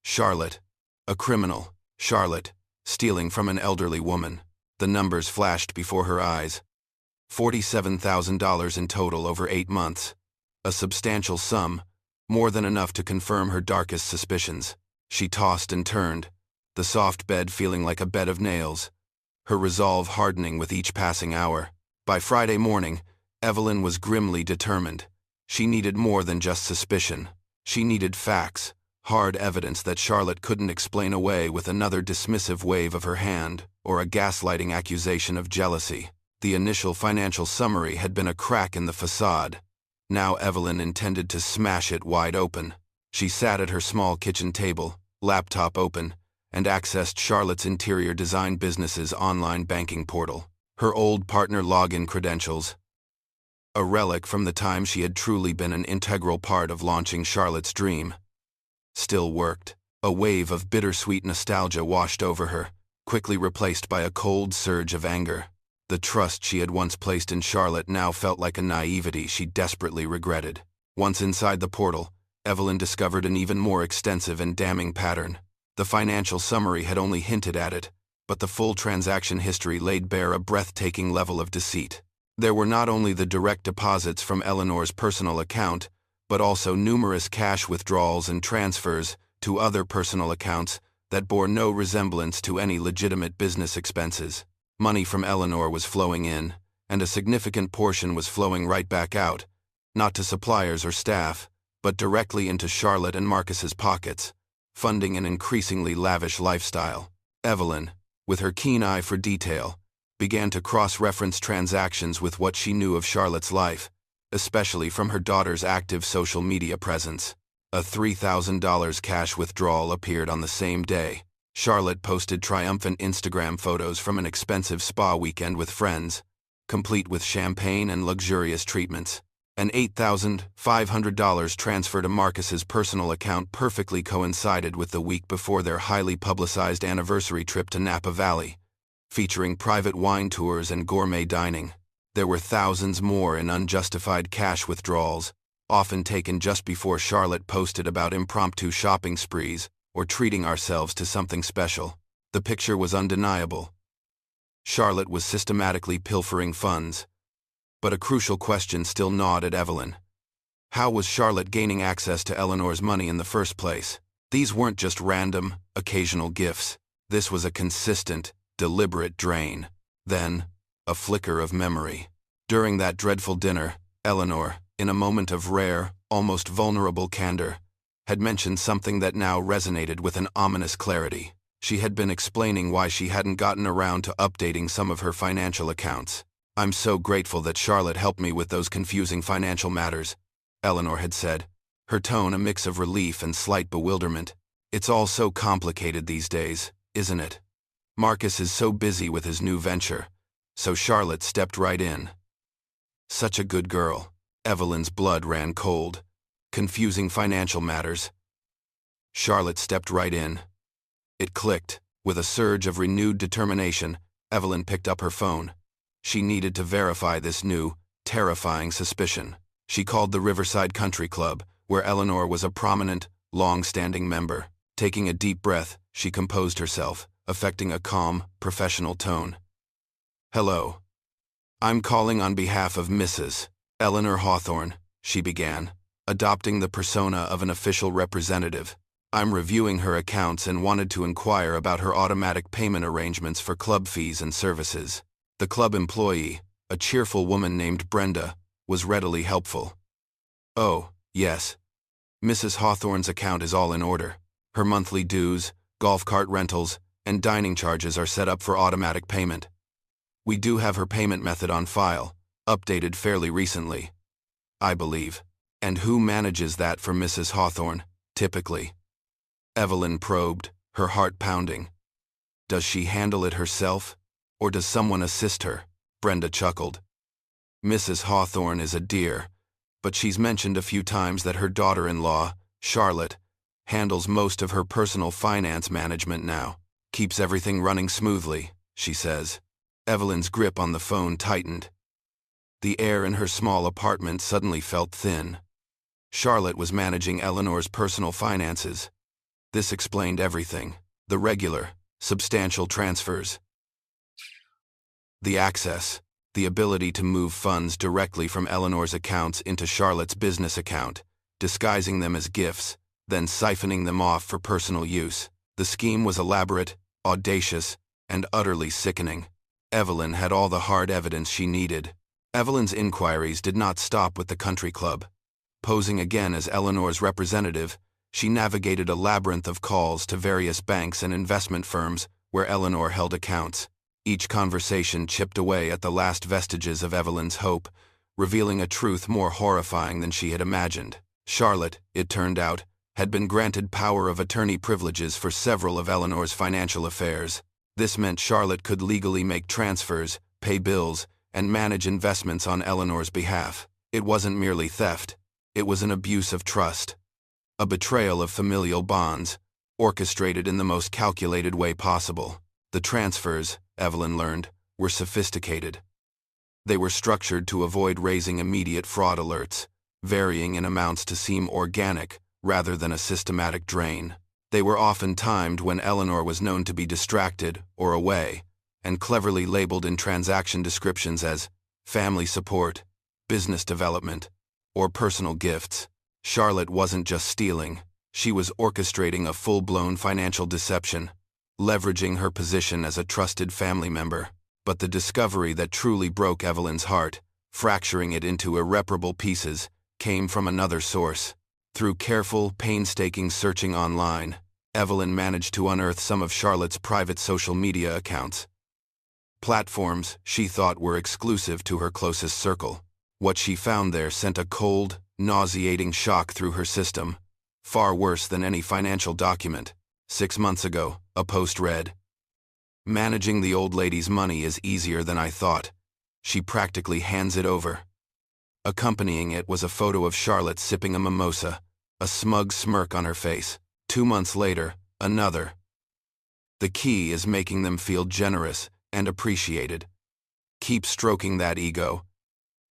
Charlotte, a criminal. Charlotte, stealing from an elderly woman. The numbers flashed before her eyes. $47,000 in total over 8 months. A substantial sum, more than enough to confirm her darkest suspicions. She tossed and turned, the soft bed feeling like a bed of nails, her resolve hardening with each passing hour. By Friday morning, Evelyn was grimly determined. She needed more than just suspicion. She needed facts, hard evidence that Charlotte couldn't explain away with another dismissive wave of her hand or a gaslighting accusation of jealousy. The initial financial summary had been a crack in the facade. Now Evelyn intended to smash it wide open. She sat at her small kitchen table, laptop open, and accessed Charlotte's interior design business's online banking portal. Her old partner login credentials, a relic from the time she had truly been an integral part of launching Charlotte's dream, still worked. A wave of bittersweet nostalgia washed over her, quickly replaced by a cold surge of anger. The trust she had once placed in Charlotte now felt like a naivety she desperately regretted. Once inside the portal, Evelyn discovered an even more extensive and damning pattern. The financial summary had only hinted at it, but the full transaction history laid bare a breathtaking level of deceit. There were not only the direct deposits from Eleanor's personal account, but also numerous cash withdrawals and transfers to other personal accounts that bore no resemblance to any legitimate business expenses. Money from Eleanor was flowing in, and a significant portion was flowing right back out, not to suppliers or staff, but directly into Charlotte and Marcus's pockets, funding an increasingly lavish lifestyle. Evelyn, with her keen eye for detail, began to cross-reference transactions with what she knew of Charlotte's life, especially from her daughter's active social media presence. A $3,000 cash withdrawal appeared on the same day. Charlotte posted triumphant Instagram photos from an expensive spa weekend with friends, complete with champagne and luxurious treatments. An $8,500 transfer to Marcus's personal account perfectly coincided with the week before their highly publicized anniversary trip to Napa Valley, featuring private wine tours and gourmet dining. There were thousands more in unjustified cash withdrawals, often taken just before Charlotte posted about impromptu shopping sprees or treating ourselves to something special. The picture was undeniable. Charlotte was systematically pilfering funds. But a crucial question still gnawed at Evelyn. How was Charlotte gaining access to Eleanor's money in the first place? These weren't just random, occasional gifts. This was a consistent, deliberate drain. Then, a flicker of memory. During that dreadful dinner, Eleanor, in a moment of rare, almost vulnerable candor, had mentioned something that now resonated with an ominous clarity. She had been explaining why she hadn't gotten around to updating some of her financial accounts. "I'm so grateful that Charlotte helped me with those confusing financial matters," Eleanor had said, her tone a mix of relief and slight bewilderment. "It's all so complicated these days, isn't it? Marcus is so busy with his new venture." So Charlotte stepped right in. Such a good girl. Evelyn's blood ran cold. Confusing financial matters. Charlotte stepped right in. It clicked. With a surge of renewed determination, Evelyn picked up her phone. She needed to verify this new, terrifying suspicion. She called the Riverside Country Club, where Eleanor was a prominent, long-standing member. Taking a deep breath, she composed herself, affecting a calm, professional tone. "Hello. I'm calling on behalf of Mrs. Eleanor Hawthorne," she began, adopting the persona of an official representative. "I'm reviewing her accounts and wanted to inquire about her automatic payment arrangements for club fees and services." The club employee, a cheerful woman named Brenda, was readily helpful. "Oh, yes. Mrs. Hawthorne's account is all in order. Her monthly dues, golf cart rentals, and dining charges are set up for automatic payment. We do have her payment method on file, updated fairly recently, I believe." "And who manages that for Mrs. Hawthorne, typically?" Evelyn probed, her heart pounding. "Does she handle it herself? Or does someone assist her?" Brenda chuckled. "Mrs. Hawthorne is a dear, but she's mentioned a few times that her daughter-in-law, Charlotte, handles most of her personal finance management now. Keeps everything running smoothly, she says." Evelyn's grip on the phone tightened. The air in her small apartment suddenly felt thin. Charlotte was managing Eleanor's personal finances. This explained everything. The regular, substantial transfers. The access, the ability to move funds directly from Eleanor's accounts into Charlotte's business account, disguising them as gifts, then siphoning them off for personal use. The scheme was elaborate, audacious, and utterly sickening. Evelyn had all the hard evidence she needed. Evelyn's inquiries did not stop with the country club. Posing again as Eleanor's representative, she navigated a labyrinth of calls to various banks and investment firms where Eleanor held accounts. Each conversation chipped away at the last vestiges of Evelyn's hope, revealing a truth more horrifying than she had imagined. Charlotte, it turned out, had been granted power of attorney privileges for several of Eleanor's financial affairs. This meant Charlotte could legally make transfers, pay bills, and manage investments on Eleanor's behalf. It wasn't merely theft. It was an abuse of trust. A betrayal of familial bonds, orchestrated in the most calculated way possible. The transfers, Evelyn learned, were sophisticated. They were structured to avoid raising immediate fraud alerts, varying in amounts to seem organic rather than a systematic drain. They were often timed when Eleanor was known to be distracted or away, and cleverly labeled in transaction descriptions as family support, business development, or personal gifts. Charlotte wasn't just stealing, she was orchestrating a full-blown financial deception, leveraging her position as a trusted family member. But the discovery that truly broke Evelyn's heart, fracturing it into irreparable pieces, came from another source. Through careful, painstaking searching online, Evelyn managed to unearth some of Charlotte's private social media accounts. Platforms she thought were exclusive to her closest circle. What she found there sent a cold, nauseating shock through her system, far worse than any financial document. 6 months ago, a post read, "Managing the old lady's money is easier than I thought. She practically hands it over." Accompanying it was a photo of Charlotte sipping a mimosa, a smug smirk on her face. 2 months later, another. The key is making them feel generous and appreciated. Keep stroking that ego,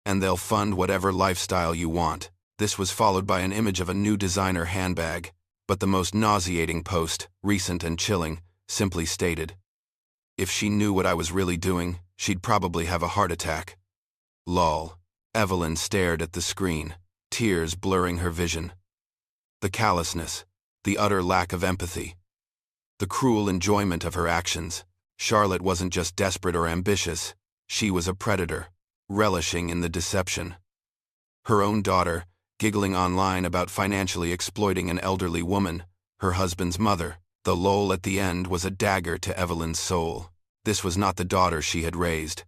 and they'll fund whatever lifestyle you want. This was followed by an image of a new designer handbag, but the most nauseating post, recent and chilling, simply stated, "If she knew what I was really doing, she'd probably have a heart attack." Lol. Evelyn stared at the screen, tears blurring her vision. The callousness, the utter lack of empathy, the cruel enjoyment of her actions. Charlotte wasn't just desperate or ambitious, she was a predator, relishing in the deception. Her own daughter, giggling online about financially exploiting an elderly woman, her husband's mother. The lol at the end was a dagger to Evelyn's soul. This was not the daughter she had raised.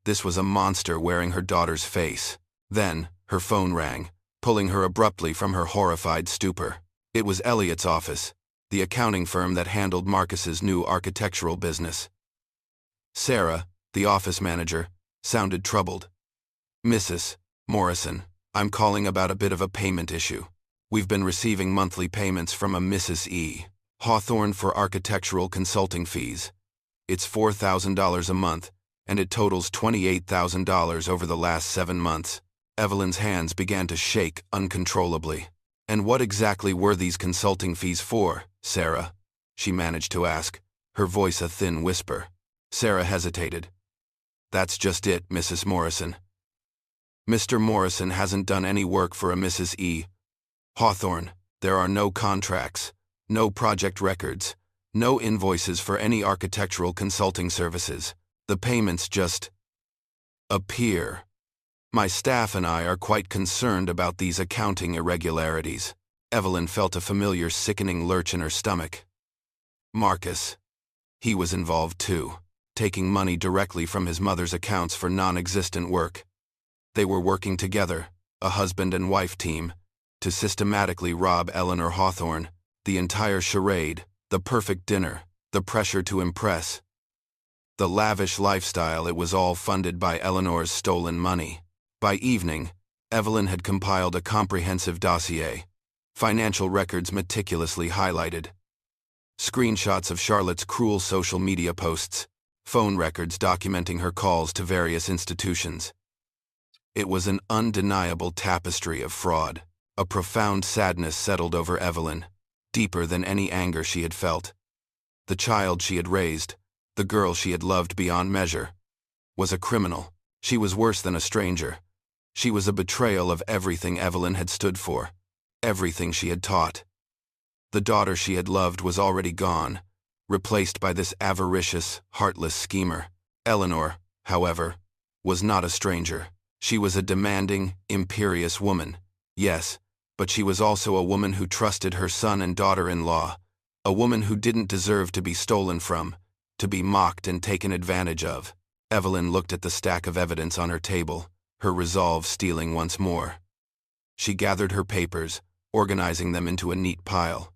This was a monster wearing her daughter's face. Then, her phone rang, pulling her abruptly from her horrified stupor. It was Elliot's office, the accounting firm that handled Marcus's new architectural business. Sarah, the office manager, sounded troubled. "Mrs. Morrison, I'm calling about a bit of a payment issue. We've been receiving monthly payments from a Mrs. E. Hawthorne for architectural consulting fees. It's $4,000 a month, and it totals $28,000 over the last 7 months. Evelyn's hands began to shake uncontrollably. "And what exactly were these consulting fees for, Sarah?" she managed to ask, her voice a thin whisper. Sarah hesitated. "That's just it, Mrs. Morrison. Mr. Morrison hasn't done any work for a Mrs. E. Hawthorne. There are no contracts, no project records, no invoices for any architectural consulting services. The payments just appear. My staff and I are quite concerned about these accounting irregularities." Evelyn felt a familiar sickening lurch in her stomach. Marcus. He was involved too, taking money directly from his mother's accounts for non-existent work. They were working together, a husband and wife team, to systematically rob Eleanor Hawthorne. The entire charade, the perfect dinner, the pressure to impress, the lavish lifestyle, it was all funded by Eleanor's stolen money. By evening, Evelyn had compiled a comprehensive dossier, financial records meticulously highlighted, screenshots of Charlotte's cruel social media posts, phone records documenting her calls to various institutions. It was an undeniable tapestry of fraud. A profound sadness settled over Evelyn, deeper than any anger she had felt. The child she had raised, the girl she had loved beyond measure, was a criminal. She was worse than a stranger. She was a betrayal of everything Evelyn had stood for, everything she had taught. The daughter she had loved was already gone, replaced by this avaricious, heartless schemer. Eleanor, however, was not a stranger. She was a demanding, imperious woman, yes, but she was also a woman who trusted her son and daughter-in-law, a woman who didn't deserve to be stolen from, to be mocked and taken advantage of. Evelyn looked at the stack of evidence on her table, her resolve stealing once more. She gathered her papers, organizing them into a neat pile.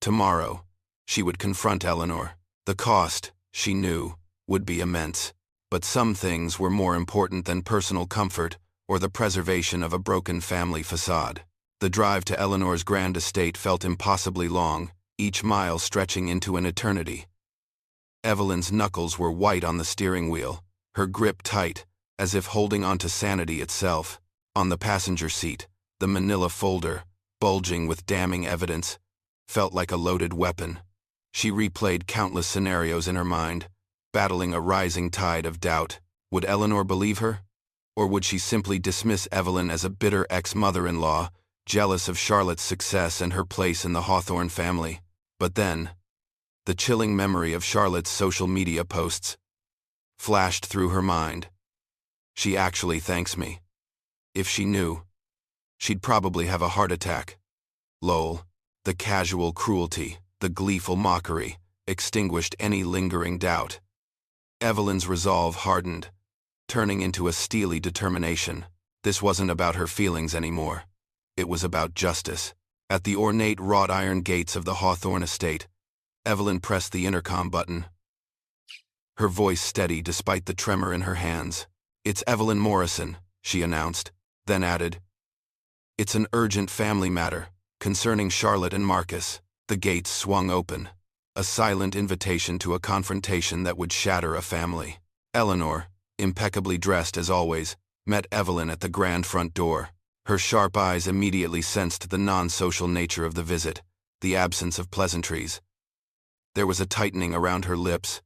Tomorrow, she would confront Eleanor. The cost, she knew, would be immense, but some things were more important than personal comfort or the preservation of a broken family facade. The drive to Eleanor's grand estate felt impossibly long, each mile stretching into an eternity. Evelyn's knuckles were white on the steering wheel, her grip tight, as if holding onto sanity itself. On the passenger seat, the manila folder, bulging with damning evidence, felt like a loaded weapon. She replayed countless scenarios in her mind, battling a rising tide of doubt. Would Eleanor believe her? Or would she simply dismiss Evelyn as a bitter ex-mother-in-law, jealous of Charlotte's success and her place in the Hawthorne family? But then, the chilling memory of Charlotte's social media posts flashed through her mind. She actually thanks me. If she knew, she'd probably have a heart attack. Lol. The casual cruelty, the gleeful mockery, extinguished any lingering doubt. Evelyn's resolve hardened, turning into a steely determination. This wasn't about her feelings anymore. It was about justice. At the ornate wrought-iron gates of the Hawthorne estate, Evelyn pressed the intercom button, her voice steady despite the tremor in her hands. "It's Evelyn Morrison," she announced. then added, "It's an urgent family matter, concerning Charlotte and Marcus." The gates swung open, a silent invitation to a confrontation that would shatter a family. Eleanor, impeccably dressed as always, met Evelyn at the grand front door. Her sharp eyes immediately sensed the non-social nature of the visit, the absence of pleasantries. There was a tightening around her lips,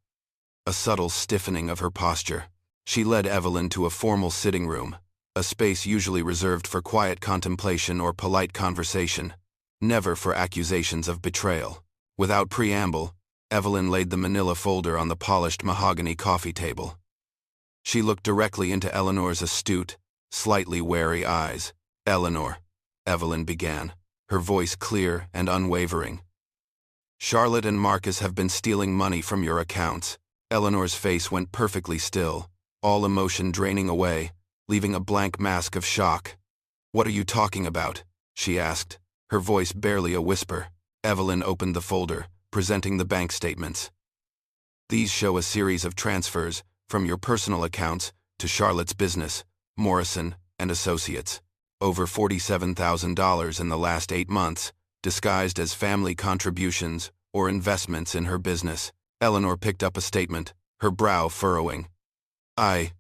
a subtle stiffening of her posture. She led Evelyn to a formal sitting room, a space usually reserved for quiet contemplation or polite conversation, never for accusations of betrayal. Without preamble, Evelyn laid the manila folder on the polished mahogany coffee table. She looked directly into Eleanor's astute, slightly wary eyes. "Eleanor," Evelyn began, her voice clear and unwavering. "Charlotte and Marcus have been stealing money from your accounts." Eleanor's face went perfectly still, all emotion draining away, leaving a blank mask of shock. "What are you talking about?" she asked, her voice barely a whisper. Evelyn opened the folder, presenting the bank statements. "These show a series of transfers from your personal accounts to Charlotte's business, Morrison and Associates. Over $47,000 in the last 8 months, disguised as family contributions or investments in her business." Eleanor picked up a statement, her brow furrowing. I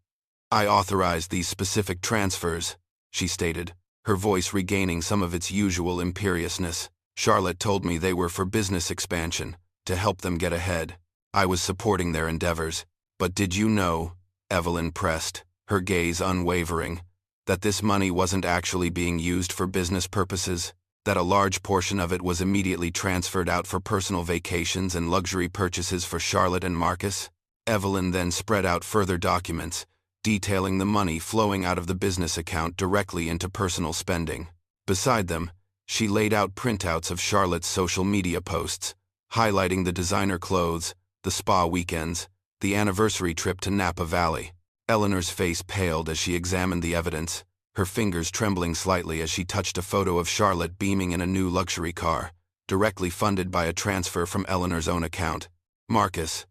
authorized these specific transfers," she stated, her voice regaining some of its usual imperiousness. "Charlotte told me they were for business expansion, to help them get ahead. I was supporting their endeavors. But did you know," Evelyn pressed, her gaze unwavering, "that this money wasn't actually being used for business purposes? That a large portion of it was immediately transferred out for personal vacations and luxury purchases for Charlotte and Marcus?" Evelyn then spread out further documents, detailing the money flowing out of the business account directly into personal spending. Beside them, she laid out printouts of Charlotte's social media posts, highlighting the designer clothes, the spa weekends, the anniversary trip to Napa Valley. Eleanor's face paled as she examined the evidence, her fingers trembling slightly as she touched a photo of Charlotte beaming in a new luxury car, directly funded by a transfer from Eleanor's own account. "Marcus.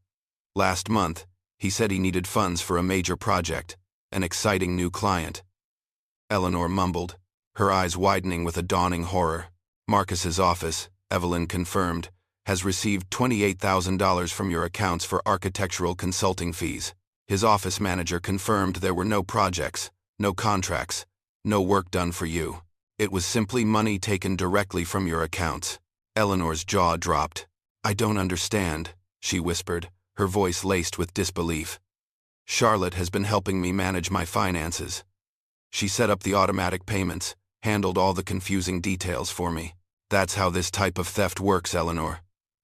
Last month, he said he needed funds for a major project, an exciting new client." Eleanor mumbled, her eyes widening with a dawning horror. "Marcus's office," Evelyn confirmed, "has received $28,000 from your accounts for architectural consulting fees." His office manager confirmed there were no projects, no contracts, no work done for you. It was simply money taken directly from your accounts. Eleanor's jaw dropped. "I don't understand," she whispered, her voice laced with disbelief. "Charlotte has been helping me manage my finances. She set up the automatic payments, handled all the confusing details for me. That's how this type of theft works, Eleanor,"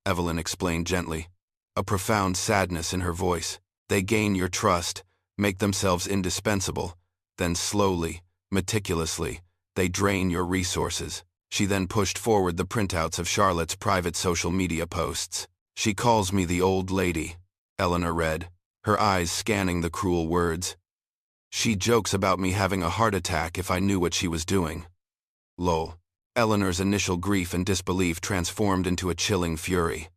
Evelyn explained gently, a profound sadness in her voice. "They gain your trust, make themselves indispensable, then slowly, meticulously, they drain your resources." She then pushed forward the printouts of Charlotte's private social media posts. "She calls me the old lady," Eleanor read, her eyes scanning the cruel words. "She jokes about me having a heart attack if I knew what she was doing." Lol. Eleanor's initial grief and disbelief transformed into a chilling fury.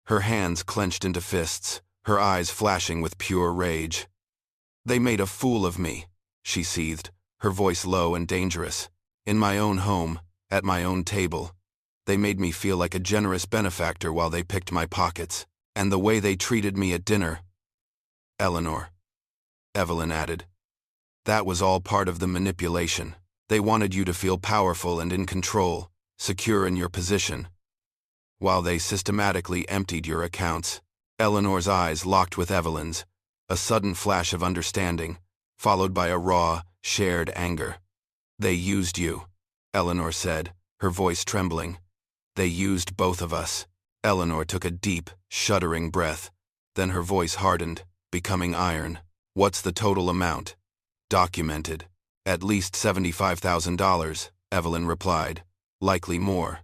Her hands clenched into fists, her eyes flashing with pure rage. "They made a fool of me," she seethed, her voice low and dangerous. "In my own home, at my own table. They made me feel like a generous benefactor while they picked my pockets. And the way they treated me at dinner." "Eleanor," Evelyn added, "that was all part of the manipulation. They wanted you to feel powerful and in control, secure in your position, while they systematically emptied your accounts." Eleanor's eyes locked with Evelyn's, a sudden flash of understanding, followed by a raw, shared anger. "They used you," Eleanor said, her voice trembling. "They used both of us." Eleanor took a deep, shuddering breath, then her voice hardened, becoming iron. "What's the total amount?" "Documented. At least $75,000, Evelyn replied. "Likely more.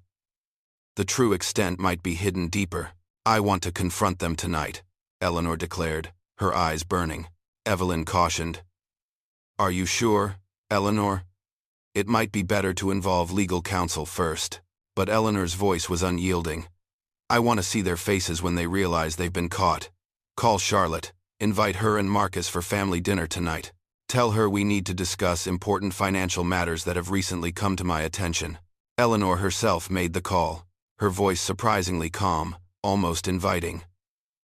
The true extent might be hidden deeper." "I want to confront them tonight," Eleanor declared, her eyes burning. Evelyn cautioned. "Are you sure, Eleanor? It might be better to involve legal counsel first." But Eleanor's voice was unyielding. "I want to see their faces when they realize they've been caught. Call Charlotte. Invite her and Marcus for family dinner tonight. Tell her we need to discuss important financial matters that have recently come to my attention. Eleanor herself made the call, her voice surprisingly calm, almost inviting.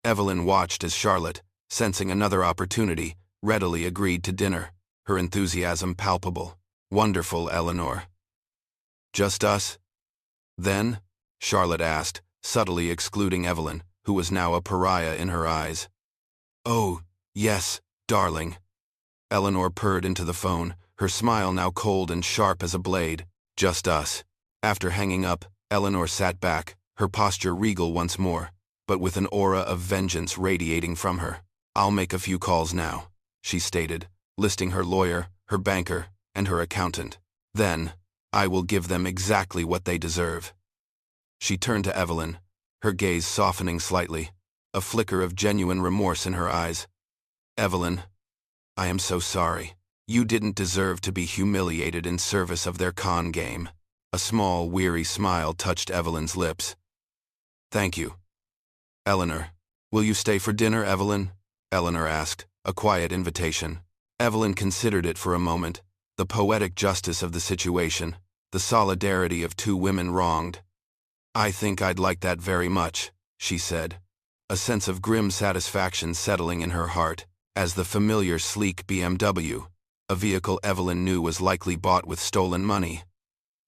Evelyn watched as Charlotte, sensing another opportunity, readily agreed to dinner, her enthusiasm palpable. Wonderful, Eleanor. Just us? Then? Charlotte asked, subtly excluding Evelyn, who was now a pariah in her eyes. Oh, yes, darling. Eleanor purred into the phone, her smile now cold and sharp as a blade. Just us. After hanging up, Eleanor sat back, her posture regal once more, but with an aura of vengeance radiating from her. I'll make a few calls now, she stated, listing her lawyer, her banker, and her accountant. Then, I will give them exactly what they deserve. She turned to Evelyn, her gaze softening slightly, a flicker of genuine remorse in her eyes. Evelyn, I am so sorry. You didn't deserve to be humiliated in service of their con game. A small, weary smile touched Evelyn's lips. Thank you. Eleanor, will you stay for dinner, Evelyn? Eleanor asked, a quiet invitation. Evelyn considered it for a moment, the poetic justice of the situation, the solidarity of two women wronged. I think I'd like that very much, she said, a sense of grim satisfaction settling in her heart, as the familiar sleek BMW, a vehicle Evelyn knew was likely bought with stolen money,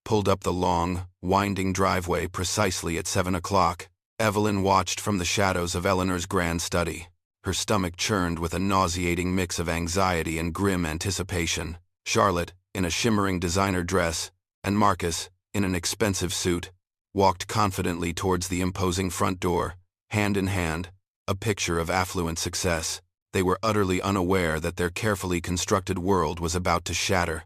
pulled up the long, winding driveway precisely at 7 o'clock. Evelyn watched from the shadows of Eleanor's grand study. Her stomach churned with a nauseating mix of anxiety and grim anticipation. Charlotte, in a shimmering designer dress, and Marcus, in an expensive suit, walked confidently towards the imposing front door, hand in hand, a picture of affluent success. They were utterly unaware that their carefully constructed world was about to shatter,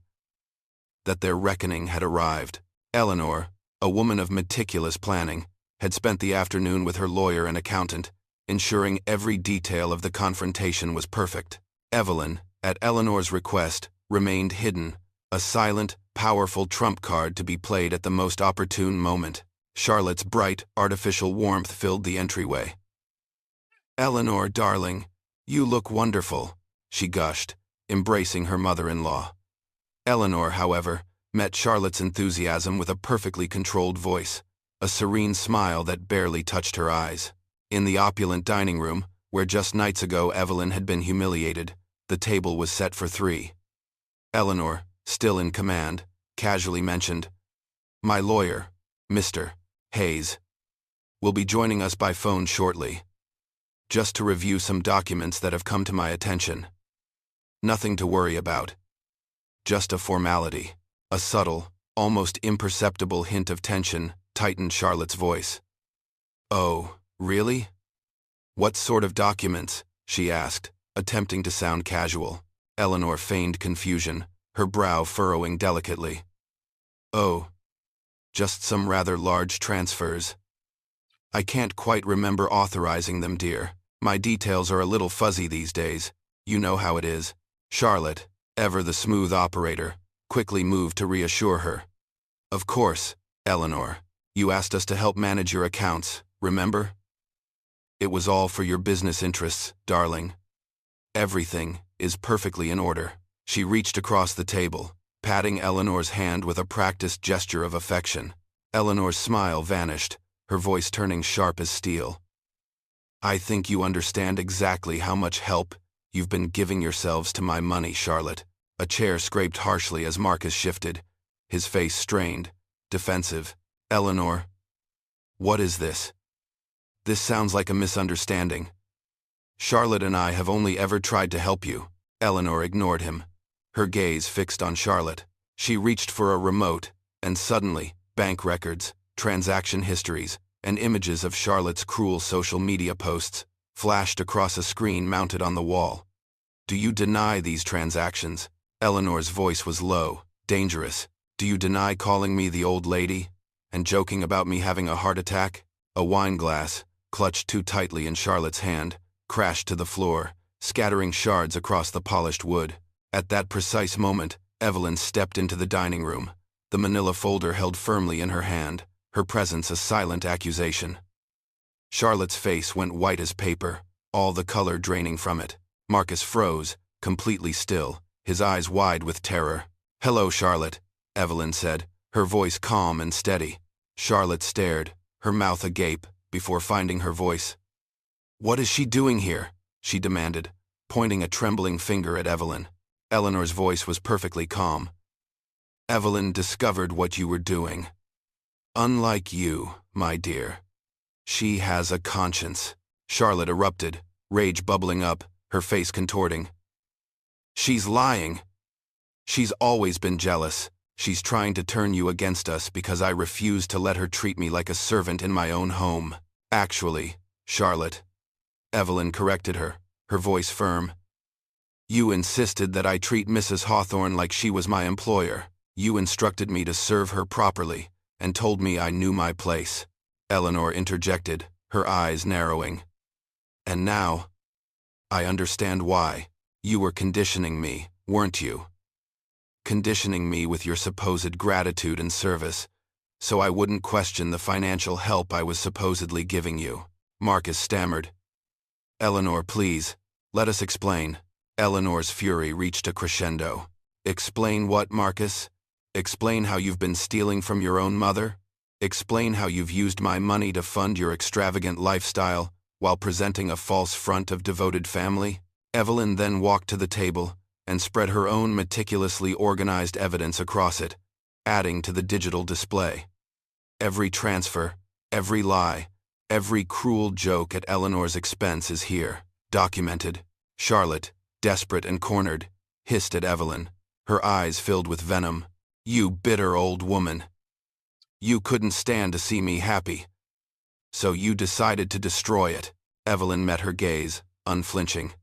that their reckoning had arrived. Eleanor, a woman of meticulous planning, had spent the afternoon with her lawyer and accountant, ensuring every detail of the confrontation was perfect. Evelyn, at Eleanor's request, remained hidden, a silent, powerful trump card to be played at the most opportune moment. Charlotte's bright, artificial warmth filled the entryway. Eleanor, darling, you look wonderful, she gushed, embracing her mother-in-law. Eleanor, however, met Charlotte's enthusiasm with a perfectly controlled voice, a serene smile that barely touched her eyes. In the opulent dining room, where just nights ago Evelyn had been humiliated, the table was set for 3. Eleanor, still in command, casually mentioned, "My lawyer, Mr. Hayes, will be joining us by phone shortly, just to review some documents that have come to my attention. Nothing to worry about. Just a formality." A subtle, almost imperceptible hint of tension tightened Charlotte's voice. "Oh, really? What sort of documents?" she asked, attempting to sound casual. Eleanor feigned confusion, her brow furrowing delicately. "Oh, just some rather large transfers. I can't quite remember authorizing them, dear. My details are a little fuzzy these days. You know how it is." Charlotte, ever the smooth operator, quickly moved to reassure her. "Of course, Eleanor. You asked us to help manage your accounts, remember? It was all for your business interests, darling. Everything is perfectly in order." She reached across the table, patting Eleanor's hand with a practiced gesture of affection. Eleanor's smile vanished, her voice turning sharp as steel. "I think you understand exactly how much help you've been giving yourselves to my money, Charlotte." A chair scraped harshly as Marcus shifted, his face strained, defensive. "Eleanor, what is this? This sounds like a misunderstanding. Charlotte and I have only ever tried to help you." Eleanor ignored him, her gaze fixed on Charlotte. She reached for a remote, and suddenly, bank records, transaction histories, and images of Charlotte's cruel social media posts flashed across a screen mounted on the wall. "Do you deny these transactions?" Eleanor's voice was low, dangerous. "Do you deny calling me the old lady, and joking about me having a heart attack?" A wine glass, clutched too tightly in Charlotte's hand, crashed to the floor, scattering shards across the polished wood. At that precise moment, Evelyn stepped into the dining room, the manila folder held firmly in her hand, her presence a silent accusation. Charlotte's face went white as paper, all the color draining from it. Marcus froze, completely still, his eyes wide with terror. "Hello, Charlotte," Evelyn said, her voice calm and steady. Charlotte stared, her mouth agape, before finding her voice. "What is she doing here?" she demanded, pointing a trembling finger at Evelyn. Eleanor's voice was perfectly calm. "Evelyn discovered what you were doing. Unlike you, my dear. She has a conscience." Charlotte erupted, rage bubbling up, her face contorting. "She's lying. She's always been jealous. She's trying to turn you against us because I refuse to let her treat me like a servant in my own home. Actually, Charlotte," Evelyn corrected her, her voice firm, "you insisted that I treat Mrs. Hawthorne like she was my employer. You instructed me to serve her properly, and told me I knew my place." Eleanor interjected, her eyes narrowing. "And now, I understand why. You were conditioning me, weren't you? Conditioning me with your supposed gratitude and service, so I wouldn't question the financial help I was supposedly giving you," Marcus stammered. "Eleanor, please, let us explain." Eleanor's fury reached a crescendo. "Explain what, Marcus? Explain how you've been stealing from your own mother? Explain how you've used my money to fund your extravagant lifestyle while presenting a false front of devoted family?" Evelyn then walked to the table and spread her own meticulously organized evidence across it, adding to the digital display. Every transfer, every lie, every cruel joke at Eleanor's expense is here, documented. Charlotte, desperate and cornered, hissed at Evelyn, her eyes filled with venom. "You bitter old woman. You couldn't stand to see me happy. So you decided to destroy it." Evelyn met her gaze, unflinching.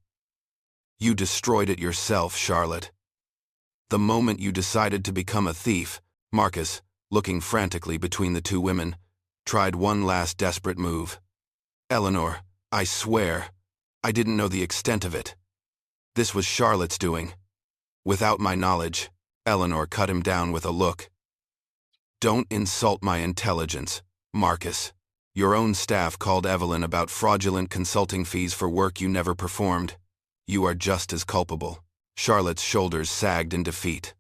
"You destroyed it yourself, Charlotte. The moment you decided to become a thief," Marcus, looking frantically between the two women, tried one last desperate move. "Eleanor, I swear, I didn't know the extent of it. This was Charlotte's doing. Without my knowledge." Eleanor cut him down with a look. "Don't insult my intelligence, Marcus. Your own staff called Evelyn about fraudulent consulting fees for work you never performed. You are just as culpable." Charlotte's shoulders sagged in defeat.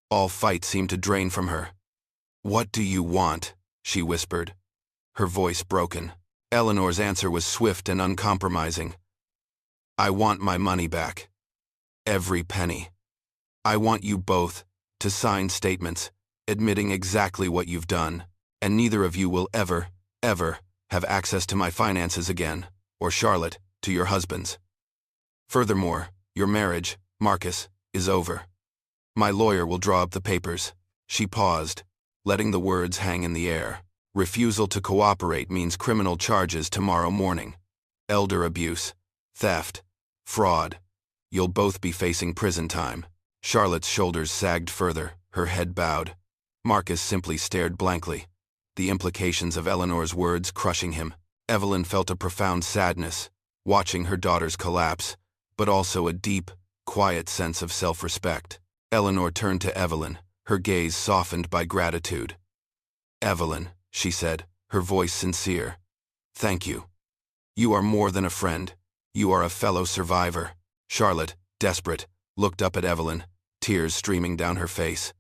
All fight seemed to drain from her. "What do you want?" she whispered, her voice broken. Eleanor's answer was swift and uncompromising. "I want my money back. Every penny. I want you both to sign statements admitting exactly what you've done, and neither of you will ever have access to my finances again, or Charlotte, to your husband's. Furthermore, your marriage, Marcus, is over. My lawyer will draw up the papers." She paused, letting the words hang in the air. "Refusal to cooperate means criminal charges tomorrow morning. Elder abuse, theft, fraud. You'll both be facing prison time." Charlotte's shoulders sagged further, her head bowed. Marcus simply stared blankly, the implications of Eleanor's words crushing him. Evelyn felt a profound sadness, watching her daughters collapse, but also a deep, quiet sense of self-respect. Eleanor turned to Evelyn, her gaze softened by gratitude. "Evelyn," she said, her voice sincere, "thank you. You are more than a friend. You are a fellow survivor." Charlotte, desperate, looked up at Evelyn, tears streaming down her face.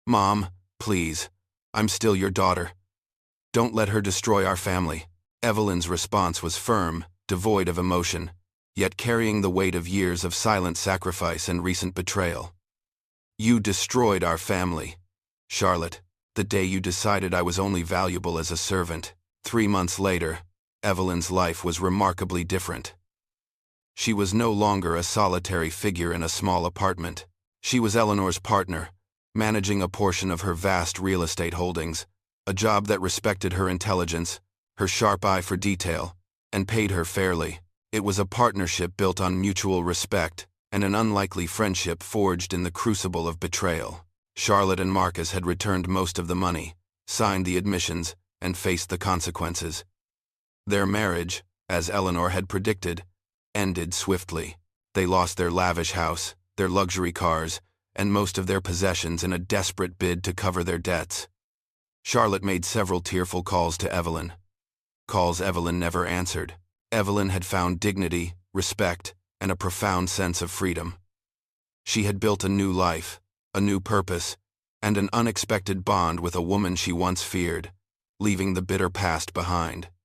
"Mom, please. I'm still your daughter. Don't let her destroy our family." Evelyn's response was firm, devoid of emotion, yet carrying the weight of years of silent sacrifice and recent betrayal. "You destroyed our family, Charlotte, the day you decided I was only valuable as a servant." 3 months later, Evelyn's life was remarkably different. She was no longer a solitary figure in a small apartment. She was Eleanor's partner, managing a portion of her vast real estate holdings, a job that respected her intelligence, her sharp eye for detail, and paid her fairly. It was a partnership built on mutual respect, and an unlikely friendship forged in the crucible of betrayal. Charlotte and Marcus had returned most of the money, signed the admissions, and faced the consequences. Their marriage, as Eleanor had predicted, ended swiftly. They lost their lavish house, their luxury cars, and most of their possessions in a desperate bid to cover their debts. Charlotte made several tearful calls to Evelyn. Calls Evelyn never answered. Evelyn had found dignity, respect, and a profound sense of freedom. She had built a new life, a new purpose, and an unexpected bond with a woman she once feared, leaving the bitter past behind.